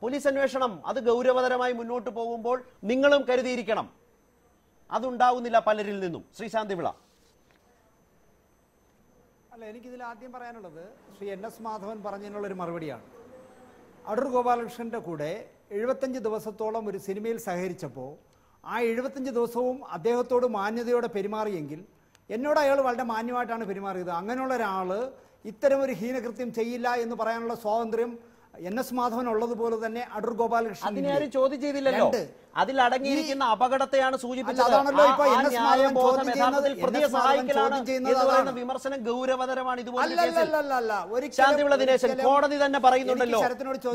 Speaker 1: പോലീസ് അന്വേഷണം അത് ഗൗരവതരമായി മുന്നോട്ട് പോകുമ്പോൾ നിങ്ങളും കരുതിയിരിക്കണം. അതുണ്ടാവുന്നില്ല പലരിൽ നിന്നും. ശ്രീ ശാന്തിവിള.
Speaker 7: അല്ല, എനിക്കിതിൽ ആദ്യം പറയാനുള്ളത് ശ്രീ NS മാധവൻ പറഞ്ഞതിനുള്ളൊരു മറുപടിയാണ്. അടൂർ ഗോപാലകൃഷ്ണൻ്റെ കൂടെ 75 ദിവസത്തോളം ഒരു സിനിമയിൽ സഹകരിച്ചപ്പോൾ ആ 75 ദിവസവും അദ്ദേഹത്തോട് മാന്യതയോടെ പെരുമാറിയെങ്കിൽ എന്നോട് അയാൾ വളരെ മാന്യമായിട്ടാണ് പെരുമാറിയത്. അങ്ങനെയുള്ള ഒരാൾ ഇത്തരമൊരു ഹീനകൃത്യം ചെയ്യില്ല എന്ന് പറയാനുള്ള സ്വാതന്ത്ര്യം NS മാധവൻ ഉള്ളതുപോലെ തന്നെ അടൂർ ഗോപാലകൃഷ്ണൻ
Speaker 1: അതിനാരും ചോദ്യം ചെയ്തില്ലല്ലോ. അതിൽ അടങ്ങിയിരിക്കുന്ന അപകടത്തെയാണ് സൂചിപ്പിച്ചത്. വിമർശനം ഗൗരവതരമാണ്. ഇതുപോലെ ശാന്തിവിള ദിനേശൻ, കോടതി തന്നെ പറയുന്നുണ്ടല്ലോ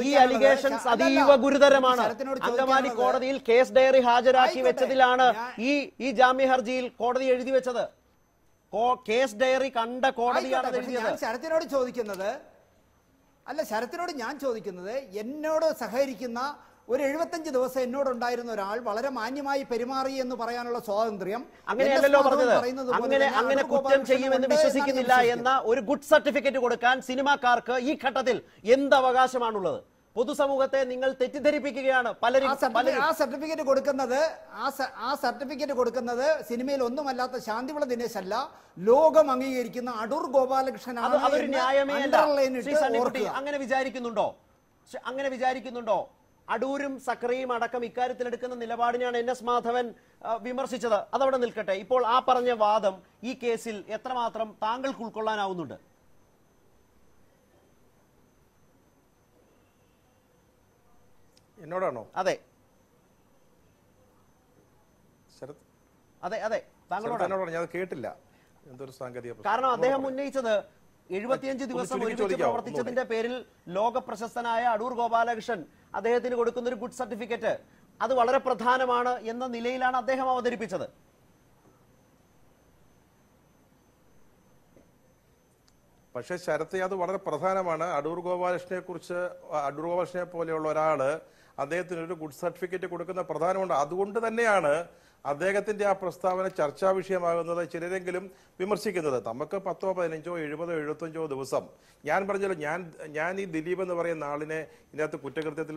Speaker 1: ഈ അലിഗേഷൻസ് അതീവ ഗുരുതരമാണ്. അങ്കമാലി കോടതിയിൽ കേസ് ഡയറി ഹാജരാക്കി വെച്ചതിലാണ് ഈ ജാമ്യ ഹർജിയിൽ കോടതി എഴുതി വെച്ചത്. കേസ് ഡയറി കണ്ട കോടതിയാണ് എഴുതിയത്.
Speaker 7: ശരത്തിനോട് ചോദിക്കുന്നത് അല്ല, ശരത്തിനോട് ഞാൻ ചോദിക്കുന്നത്, എന്നോട് സഹകരിക്കുന്ന ഒരു 75 ദിവസം എന്നോടുണ്ടായിരുന്ന ഒരാൾ വളരെ മാന്യമായി പെരുമാറി എന്ന് പറയാനുള്ള സ്വാതന്ത്ര്യം
Speaker 1: അങ്ങനെയല്ലല്ലോ പറഞ്ഞത്. അങ്ങനെ കുറ്റം ചെയ്യുമെന്ന് വിശ്വസിക്കുന്നില്ല എന്ന ഒരു ഗുഡ് സർട്ടിഫിക്കറ്റ് കൊടുക്കാൻ സിനിമാക്കാർക്ക് ഈ ഘട്ടത്തിൽ എന്ത് അവകാശമാണുള്ളത്? പൊതുസമൂഹത്തെ നിങ്ങൾ തെറ്റിദ്ധരിപ്പിക്കുകയാണ്.
Speaker 7: ആ സർട്ടിഫിക്കറ്റ് കൊടുക്കുന്നത് സിനിമയിൽ ഒന്നുമല്ലാത്ത ശാന്തിവിള ദിനേശ് അല്ല, ലോകം അംഗീകരിക്കുന്ന അടൂർ ഗോപാലകൃഷ്ണൻ.
Speaker 1: അതൊരു ന്യായമേ അല്ല. അങ്ങനെ വിചാരിക്കുന്നുണ്ടോ? അടൂരും സക്രിയും അടക്കം ഇക്കാര്യത്തിൽ എടുക്കുന്ന നിലപാടിനെയാണ് NS മാധവൻ വിമർശിച്ചത്. അതവിടെ നിൽക്കട്ടെ. ഇപ്പോൾ ആ പറഞ്ഞ വാദം ഈ കേസിൽ എത്രമാത്രം താങ്കൾക്ക് ഉൾക്കൊള്ളാനാവുന്നുണ്ട്?
Speaker 6: എന്നോടാണോ?
Speaker 1: അതെ
Speaker 6: അതെ
Speaker 1: അതെ താങ്കളോടാണ്.
Speaker 6: ഞാൻ കേട്ടില്ല. എന്തൊരു സാങ്കേതിക
Speaker 1: കാരണം അദ്ദേഹം ഉന്നയിച്ചത് 75 ദിവസം ഒരുമിച്ച് പ്രവർത്തിച്ചതിന്റെ പേരിൽ ലോക പ്രശസ്തനായ അടൂർ ഗോപാലകൃഷ്ണൻ അദ്ദേഹത്തിന് കൊടുക്കുന്ന ഒരു ഗുഡ് സർട്ടിഫിക്കറ്റ് അത് വളരെ പ്രധാനമാണ് എന്ന നിലയിലാണ് അദ്ദേഹം അവതരിപ്പിച്ചത്.
Speaker 6: പക്ഷേ ശരത്ത്, അത് വളരെ പ്രധാനമാണ്. അടൂർ ഗോപാലകൃഷ്ണനെ പോലെയുള്ള ഒരാള് അദ്ദേഹത്തിന് ഒരു ഗുഡ് സർട്ടിഫിക്കറ്റ് കൊടുക്കുന്ന പ്രധാനമുണ്ട്. അതുകൊണ്ട് തന്നെയാണ് അദ്ദേഹത്തിന്റെ ആ പ്രസ്താവന ചർച്ചാ വിഷയമാകുന്നത്, ചിലരെങ്കിലും വിമർശിക്കുന്നത്. നമുക്ക് 10, 15, 70, 75 ദിവസം, ഞാൻ പറഞ്ഞല്ലോ, ഞാൻ ഈ ദിലീപ് എന്ന് പറയുന്ന ആളിനെ ഇതിനകത്ത് കുറ്റകൃത്യത്തിൽ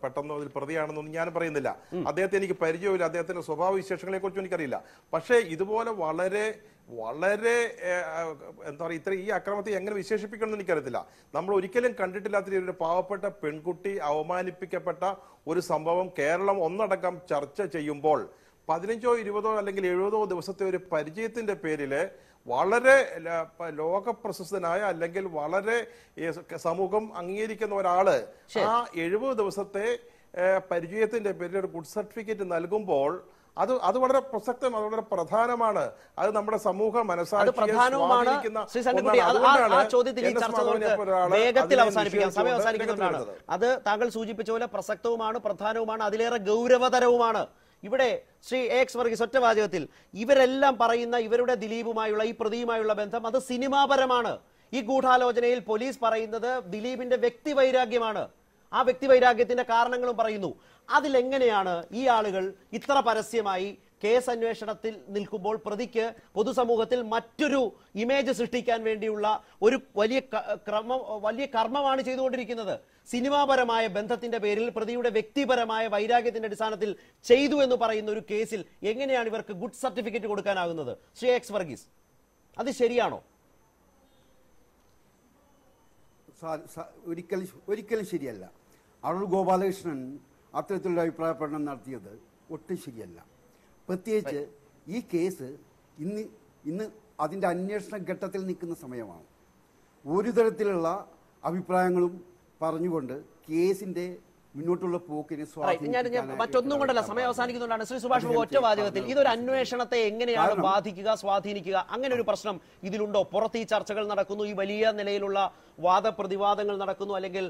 Speaker 6: പെട്ടെന്നോ അതിൽ പ്രതിയാണെന്നൊന്നും ഞാൻ പറയുന്നില്ല. അദ്ദേഹത്തെ എനിക്ക് പരിചയമില്ല, അദ്ദേഹത്തിന്റെ സ്വഭാവ വിശേഷങ്ങളെ കുറിച്ചും എനിക്കറിയില്ല. പക്ഷേ ഇതുപോലെ വളരെ എന്താ പറയുക, ഈ അക്രമത്തെ എങ്ങനെ വിശേഷിപ്പിക്കണമെന്ന് എനിക്കറിയത്തില്ല. നമ്മൾ ഒരിക്കലും കണ്ടിട്ടില്ലാത്ത ഒരു പാവപ്പെട്ട പെൺകുട്ടി അവമാനിപ്പിക്കപ്പെട്ട ഒരു സംഭവം കേരളം ഒന്നടക്കം ചർച്ച ചെയ്യുമ്പോൾ 15, 20 അല്ലെങ്കിൽ 70 ദിവസത്തെ ഒരു പരിചയത്തിന്റെ പേരില് വളരെ ലോകപ്രശസ്തനായ അല്ലെങ്കിൽ വളരെ സമൂഹം അംഗീകരിക്കുന്ന ഒരാള് ആ 70 ദിവസത്തെ പരിചയത്തിന്റെ പേരിൽ ഒരു ഗുഡ് സർട്ടിഫിക്കറ്റ് നൽകുമ്പോൾ അത് വളരെ പ്രസക്തം, അത് വളരെ പ്രധാനമാണ്. അത് നമ്മുടെ സമൂഹ മനസ്സാക്ഷിയെ സ്വാധീനിക്കുന്ന
Speaker 1: ഒന്നാണ്. അത് താങ്കൾ സൂചിപ്പിച്ച പോലെ പ്രസക്തവുമാണ്, പ്രധാനവുമാണ്, അതിലേറെ ഗൗരവതരവുമാണ്. ഇവിടെ ശ്രീ എക്സ് വർഗീസ് ഒറ്റ വാചകത്തിൽ ഇവരെല്ലാം പറയുന്ന ഇവരുടെ ദിലീപുമായുള്ള ഈ പ്രതിയുമായുള്ള ബന്ധം അത് സിനിമാപരമാണ്. ഈ ഗൂഢാലോചനയിൽ പോലീസ് പറയുന്നത് ദിലീപിന്റെ വ്യക്തിവൈരാഗ്യമാണ്. ആ വ്യക്തിവൈരാഗ്യത്തിന്റെ കാരണങ്ങളും പറയുന്നു. അതിലെങ്ങനെയാണ് ഈ ആളുകൾ ഇത്ര പരസ്യമായി കേസ് അന്വേഷണത്തിൽ നിൽക്കുമ്പോൾ പ്രതിക്ക് പൊതുസമൂഹത്തിൽ മറ്റൊരു ഇമേജ് സൃഷ്ടിക്കാൻ വേണ്ടിയുള്ള ഒരു വലിയ കർമ്മമാണ് ചെയ്തുകൊണ്ടിരിക്കുന്നത്? സിനിമാപരമായ ബന്ധത്തിന്റെ പേരിൽ പ്രതിയുടെ വ്യക്തിപരമായ വൈരാഗ്യത്തിന്റെ അടിസ്ഥാനത്തിൽ ചെയ്തു എന്ന് പറയുന്ന ഒരു കേസിൽ എങ്ങനെയാണ് ഇവർക്ക് ഗുഡ് സർട്ടിഫിക്കറ്റ് കൊടുക്കാനാകുന്നത്? ശ്രീ എക്സ് വർഗീസ്, അത് ശരിയാണോ?
Speaker 4: ഒരിക്കലും ശരിയല്ല. അടൂർ ഗോപാലകൃഷ്ണൻ അത്തരത്തിലുള്ള അഭിപ്രായ പഠനം നടത്തിയത് ഒട്ടും ശരിയല്ല. പ്രത്യേകിച്ച് ഈ കേസ് ഇന്ന് അതിൻ്റെ അന്വേഷണ ഘട്ടത്തിൽ നിൽക്കുന്ന സമയമാണ്. ഒരു തരത്തിലുള്ള അഭിപ്രായങ്ങളും പറഞ്ഞുകൊണ്ട് കേസിന്റെ മുന്നോട്ടുള്ള പോക്കിനെ
Speaker 1: മറ്റൊന്നും കൊണ്ടല്ല, സമയം അവസാനിക്കുന്നുണ്ടാണ്. ശ്രീ സുഭാഷ് ബാബു, ഒറ്റ വാചകത്തിൽ ഇതൊരു അന്വേഷണത്തെ എങ്ങനെയാണ് ബാധിക്കുക, സ്വാധീനിക്കുക? അങ്ങനെ ഒരു പ്രശ്നം ഇതിലുണ്ടോ? പുറത്ത് ഈ ചർച്ചകൾ നടക്കുന്നു, ഈ വലിയ നിലയിലുള്ള വാദപ്രതിവാദങ്ങൾ നടക്കുന്നു, അല്ലെങ്കിൽ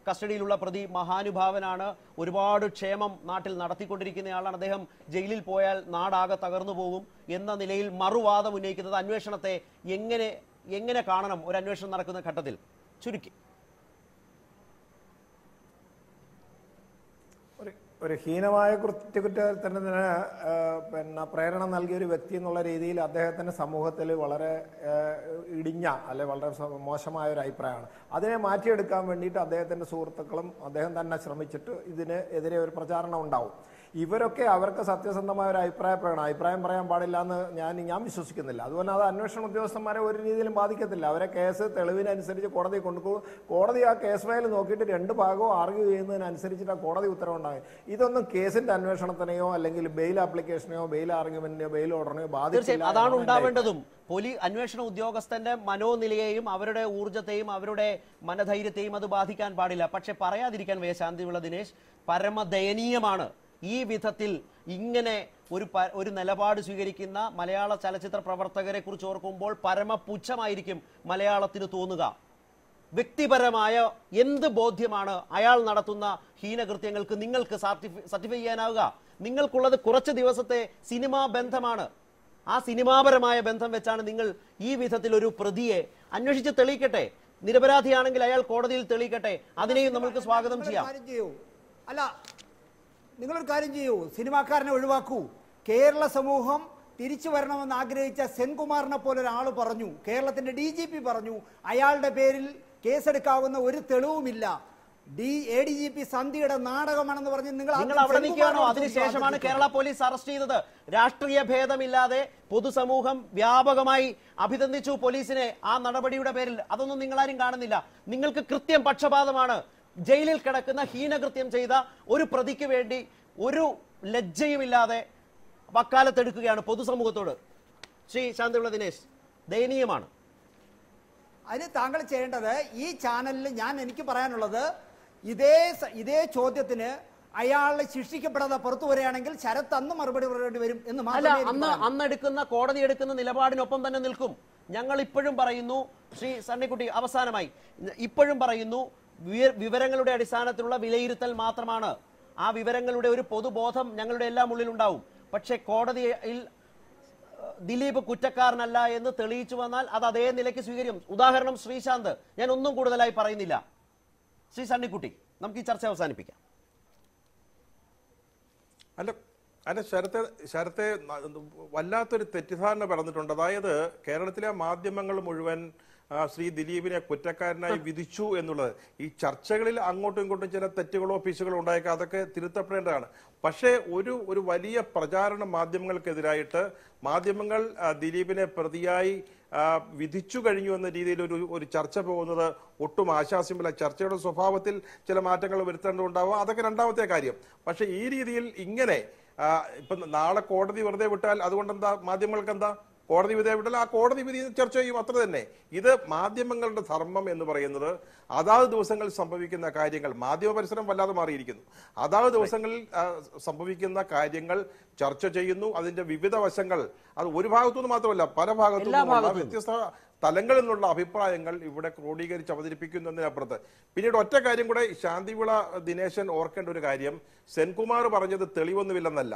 Speaker 1: കസ്റ്റഡിയിലുള്ള പ്രതി മഹാനുഭാവനാണ്, ഒരുപാട് ക്ഷേമം നാട്ടിൽ നടത്തിക്കൊണ്ടിരിക്കുന്നയാളാണ്, അദ്ദേഹം ജയിലിൽ പോയാൽ നാടാകെ തകർന്നു പോകും എന്ന നിലയിൽ മറുവാദം ഉന്നയിക്കുന്നത് അന്വേഷണത്തെ എങ്ങനെ കാണണം ഒരു അന്വേഷണം നടക്കുന്ന ഘട്ടത്തിൽ? ചുരുക്കി
Speaker 5: ഒരു ഹീനമായ കുറ്റകൃത്യത്തിന് പ്രേരണ നൽകിയ ഒരു വ്യക്തി എന്നുള്ള രീതിയിൽ അദ്ദേഹത്തിന്റെ സമൂഹത്തിൽ വളരെ ഇടിഞ്ഞ അല്ലെ വളരെ മോശമായ ഒരു അഭിപ്രായമാണ്. അതിനെ മാറ്റിയെടുക്കാൻ വേണ്ടിയിട്ട് അദ്ദേഹത്തിന്റെ സുഹൃത്തുക്കളും അദ്ദേഹം തന്നെ ശ്രമിച്ചിട്ട് ഇതിനെതിരെ ഒരു പ്രചാരണം ഉണ്ടാവും. ഇവരൊക്കെ അവർക്ക് സത്യസന്ധമായ ഒരു അഭിപ്രായം പറയാൻ പാടില്ല എന്ന് ഞാൻ വിശ്വസിക്കുന്നില്ല. അതുപോലെ അത് അന്വേഷണ ഉദ്യോഗസ്ഥന്മാരെ ഒരു രീതിയിലും ബാധിക്കത്തില്ല. അവരെ കേസ് തെളിവിനനുസരിച്ച് കോടതി കൊണ്ടുപോകും. കോടതി ആ കേസ് ഫയൽ നോക്കിയിട്ട് 2 ഭാഗവും ആർഗ്യൂ ചെയ്യുന്നതിനനുസരിച്ചിട്ട് ആ കോടതി ഉത്തരവുണ്ടാകും. ഇതൊന്നും കേസിന്റെ അന്വേഷണത്തിനെയോ അല്ലെങ്കിൽ ബെയിൽ ആപ്ലിക്കേഷനെയോ ബെയിൽ ആർഗ്യുമെന്റിനെയോ ബെയിൽ ഓർഡറിനെയോ ബാധിക്കില്ല.
Speaker 1: അതാണ് ഉണ്ടാവേണ്ടതും. അന്വേഷണ ഉദ്യോഗസ്ഥന്റെ മനോനിലയെയും അവരുടെ ഊർജ്ജത്തെയും അവരുടെ മനധൈര്യത്തെയും അത് ബാധിക്കാൻ പാടില്ല. പക്ഷെ പറയാതിരിക്കാൻ വയ്യ ശാന്തിവിള ദിനേശ്, പരമദയനീയമാണ് ഈ വിധത്തിൽ ഇങ്ങനെ ഒരു നിലപാട് സ്വീകരിക്കുന്ന മലയാള ചലച്ചിത്ര പ്രവർത്തകരെ കുറിച്ച് ഓർക്കുമ്പോൾ പരമപുച്ഛമായിരിക്കും മലയാളത്തിന് തോന്നുക. വ്യക്തിപരമായ എന്ത് ബോധ്യമാണ് അയാൾ നടത്തുന്ന ഹീനകൃത്യങ്ങൾക്ക് നിങ്ങൾക്ക് സർട്ടിഫൈ ചെയ്യാനാവുക? നിങ്ങൾക്കുള്ളത് കുറച്ച് ദിവസത്തെ സിനിമാ ബന്ധമാണ്. ആ സിനിമാപരമായ ബന്ധം വെച്ചാണ് നിങ്ങൾ ഈ വിധത്തിൽ ഒരു പ്രതിയെ അന്വേഷിച്ച് തെളിയിക്കട്ടെ. നിരപരാധിയാണെങ്കിൽ അയാൾ കോടതിയിൽ തെളിയിക്കട്ടെ. അതിനെയും നമുക്ക് സ്വാഗതം ചെയ്യാം.
Speaker 7: അല്ല, നിങ്ങളൊരു കാര്യം ചെയ്യൂ, സിനിമാക്കാരനെ ഒഴിവാക്കൂ. കേരള സമൂഹം തിരിച്ചു വരണമെന്ന് ആഗ്രഹിച്ച സെൻകുമാറിനെ പോലെ ഒരാൾ പറഞ്ഞു, കേരളത്തിന്റെ DGP പറഞ്ഞു, അയാളുടെ പേരിൽ കേസെടുക്കാവുന്ന ഒരു തെളിവുമില്ല, ADGP സന്ധ്യയുടെ നാടകമാണെന്ന് പറഞ്ഞ് നിങ്ങൾ
Speaker 1: അവിടെ നിൽക്കുകയാണോ? അതിനുശേഷമാണ് കേരള പോലീസ് അറസ്റ്റ് ചെയ്തത്. രാഷ്ട്രീയ ഭേദമില്ലാതെ പൊതുസമൂഹം വ്യാപകമായി അഭിനന്ദിച്ചു പോലീസിനെ ആ നടപടിയുടെ പേരിൽ. അതൊന്നും നിങ്ങളാരും കാണുന്നില്ല. നിങ്ങൾക്ക് കൃത്യം പക്ഷപാതമാണ്. ജയിലിൽ കിടക്കുന്ന ഹീനകൃത്യം ചെയ്ത ഒരു പ്രതിക്ക് വേണ്ടി ഒരു ലജ്ജയുമില്ലാതെ വക്കാലത്തെടുക്കുകയാണ് പൊതുസമൂഹത്തോട്. ശ്രീ ശാന്തിവിള ദിനേശ്, ദയനീയമാണ്.
Speaker 7: അതിന് താങ്കൾ ചെയ്യേണ്ടത്, ഈ ചാനലിൽ എനിക്ക് പറയാനുള്ളത്, ഇതേ ചോദ്യത്തിന് അയാൾ ശിക്ഷിക്കപ്പെടാതെ പുറത്തു വരികയാണെങ്കിൽ ശരത്ത് അന്ന് മറുപടി പറയേണ്ടി വരും എന്ന്
Speaker 1: അന്നെടുക്കുന്ന കോടതി എടുക്കുന്ന നിലപാടിനൊപ്പം തന്നെ നിൽക്കും. ഞങ്ങൾ ഇപ്പോഴും പറയുന്നു, ശ്രീ സണ്ണിക്കുട്ടി, അവസാനമായി ഇപ്പോഴും പറയുന്നു, വിവരങ്ങളുടെ അടിസ്ഥാനത്തിലുള്ള വിലയിരുത്തൽ മാത്രമാണ്. ആ വിവരങ്ങളുടെ ഒരു പൊതുബോധം ഞങ്ങളുടെ എല്ലാം ഉള്ളിലുണ്ടാവും. പക്ഷെ കോടതിയിൽ ദിലീപ് കുറ്റക്കാരനല്ല എന്ന് തെളിയിച്ചു വന്നാൽ അത് അതേ നിലയ്ക്ക് സ്വീകരിക്കും. ഉദാഹരണം ശ്രീശാന്ത്. ഞാൻ ഒന്നും കൂടുതലായി പറയുന്നില്ല. ശ്രീ സണ്ണിക്കുട്ടി, നമുക്ക് ഈ ചർച്ച അവസാനിപ്പിക്കാം.
Speaker 6: അല്ല ശരത്തെ വല്ലാത്തൊരു തെറ്റിദ്ധാരണ പറഞ്ഞിട്ടുണ്ട്. അതായത് കേരളത്തിലെ മാധ്യമങ്ങൾ മുഴുവൻ ശ്രീ ദിലീപിനെ കുറ്റക്കാരനായി വിധിച്ചു എന്നുള്ളത്, ഈ ചർച്ചകളിൽ അങ്ങോട്ടും ഇങ്ങോട്ടും ചില തെറ്റുകളോ പിശുകളോ ഉണ്ടായേക്കാം, അതൊക്കെ തിരുത്തപ്പെടേണ്ടതാണ്. പക്ഷേ ഒരു വലിയ പ്രചാരണ മാധ്യമങ്ങൾക്കെതിരായിട്ട് മാധ്യമങ്ങൾ ദിലീപിനെ പ്രതിയായി വിധിച്ചു കഴിഞ്ഞു എന്ന രീതിയിൽ ഒരു ചർച്ച പോകുന്നത് ഒട്ടും ആശാസ്യമല്ല. ചർച്ചയുടെ സ്വഭാവത്തിൽ ചില മാറ്റങ്ങൾ വരുത്തേണ്ടതുണ്ടാവും, അതൊക്കെ രണ്ടാമത്തെ കാര്യം. പക്ഷെ ഈ രീതിയിൽ ഇങ്ങനെ ഇപ്പൊ നാളെ കോടതി വെറുതെ വിട്ടാൽ അതുകൊണ്ട് എന്താ, മാധ്യമങ്ങൾക്ക് എന്താ? കോടതി വിധി വിട്ടാൽ ആ കോടതി വിധി ചർച്ച ചെയ്യും, അത്ര തന്നെ. ഇത് മാധ്യമങ്ങളുടെ ധർമ്മം എന്ന് പറയുന്നത് അതാത് ദിവസങ്ങളിൽ സംഭവിക്കുന്ന കാര്യങ്ങൾ, മാധ്യമ പരിസരം വല്ലാതെ മാറിയിരിക്കുന്നു. അതാത് ദിവസങ്ങളിൽ സംഭവിക്കുന്ന കാര്യങ്ങൾ ചർച്ച ചെയ്യുന്നു. അതിന്റെ വിവിധ വശങ്ങൾ, അത് ഒരു ഭാഗത്തുനിന്ന് മാത്രമല്ല പല ഭാഗത്തുനിന്നുള്ള വ്യത്യസ്ത തലങ്ങളിൽ നിന്നുള്ള അഭിപ്രായങ്ങൾ ഇവിടെ ക്രോഡീകരിച്ച് അവതരിപ്പിക്കുന്നതിനപ്പുറത്ത് പിന്നീട് ഒറ്റ കാര്യം കൂടെ ശാന്തിവിള ദിനേശൻ ഓർക്കേണ്ട ഒരു കാര്യം, സെൻകുമാർ പറഞ്ഞത് തെളിവൊന്നുമില്ലെന്നല്ല.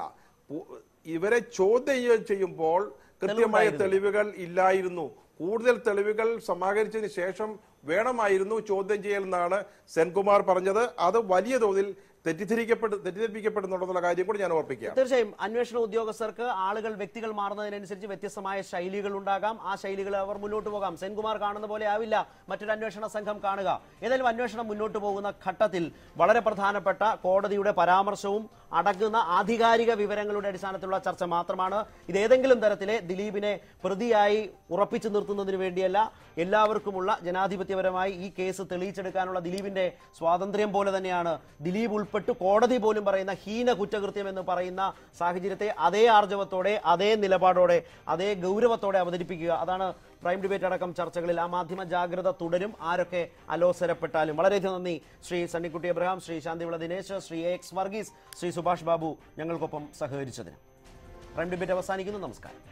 Speaker 6: ഇവരെ ചോദ്യം ചെയ്യുമ്പോൾ കൃത്യമായ തെളിവുകൾ ഇല്ലായിരുന്നു. കൂടുതൽ തെളിവുകൾ സമാഹരിച്ചതിന് ശേഷം വേണമായിരുന്നു ചോദ്യം ചെയ്യലെന്നാണ് സെൻകുമാർ പറഞ്ഞത്. അത് വലിയ തോതിൽ തെറ്റിദ്ധരിക്കപ്പെടുന്നുള്ള കാര്യം കൂടി ഞാൻ ഓർപ്പിക്കാം.
Speaker 1: തീർച്ചയായും അന്വേഷണ ഉദ്യോഗസ്ഥർക്ക് ആളുകൾ, വ്യക്തികൾ മാറുന്നതിനനുസരിച്ച് വ്യത്യസ്തമായ ശൈലികൾ ഉണ്ടാകാം. ആ ശൈലികൾ അവർ മുന്നോട്ട് പോകാം. സെൻകുമാർ കാണുന്ന പോലെ ആവില്ല മറ്റൊരു അന്വേഷണ സംഘം കാണുക. ഏതായാലും അന്വേഷണം മുന്നോട്ട് പോകുന്ന ഘട്ടത്തിൽ വളരെ പ്രധാനപ്പെട്ട കോടതിയുടെ പരാമർശവും അടങ്ങുന്ന ആധികാരിക വിവരങ്ങളുടെ അടിസ്ഥാനത്തിലുള്ള ചർച്ച മാത്രമാണ്. ഇത് ഏതെങ്കിലും തരത്തിലെ ദിലീപിനെ പ്രതിയായി ഉറപ്പിച്ചു നിർത്തുന്നതിന് വേണ്ടിയല്ല. എല്ലാവർക്കുമുള്ള ജനാധിപത്യപരമായി ഈ കേസ് തെളിയിച്ചെടുക്കാനുള്ള ദിലീപിന്റെ സ്വാതന്ത്ര്യം പോലെ തന്നെയാണ് ദിലീപ് ഉൾപ്പെട്ട് കോടതി പോലും പറയുന്ന ഹീന കുറ്റകൃത്യം എന്ന് പറയുന്ന സാഹചര്യത്തെ അതേ ആർജവത്തോടെ, അതേ നിലപാടോടെ, അതേ ഗൗരവത്തോടെ അവതരിപ്പിക്കുക. അതാണ് പ്രൈം ഡിബേറ്റ് അടക്കം ചർച്ചകളിൽ. ആ മാധ്യമ ജാഗ്രത തുടരും, ആരൊക്കെ അലോസരപ്പെട്ടാലും. വളരെയധികം നന്ദി ശ്രീ സണ്ണിക്കുട്ടി എബ്രഹാം, ശ്രീ ശാന്തിവിള ദിനേശ്, ശ്രീ എക്സ് വർഗീസ്, ശ്രീ സുഭാഷ് ബാബു ഞങ്ങൾക്കൊപ്പം സഹകരിച്ചതിന്. പ്രൈം ഡിബേറ്റ് അവസാനിക്കുന്നു. നമസ്കാരം.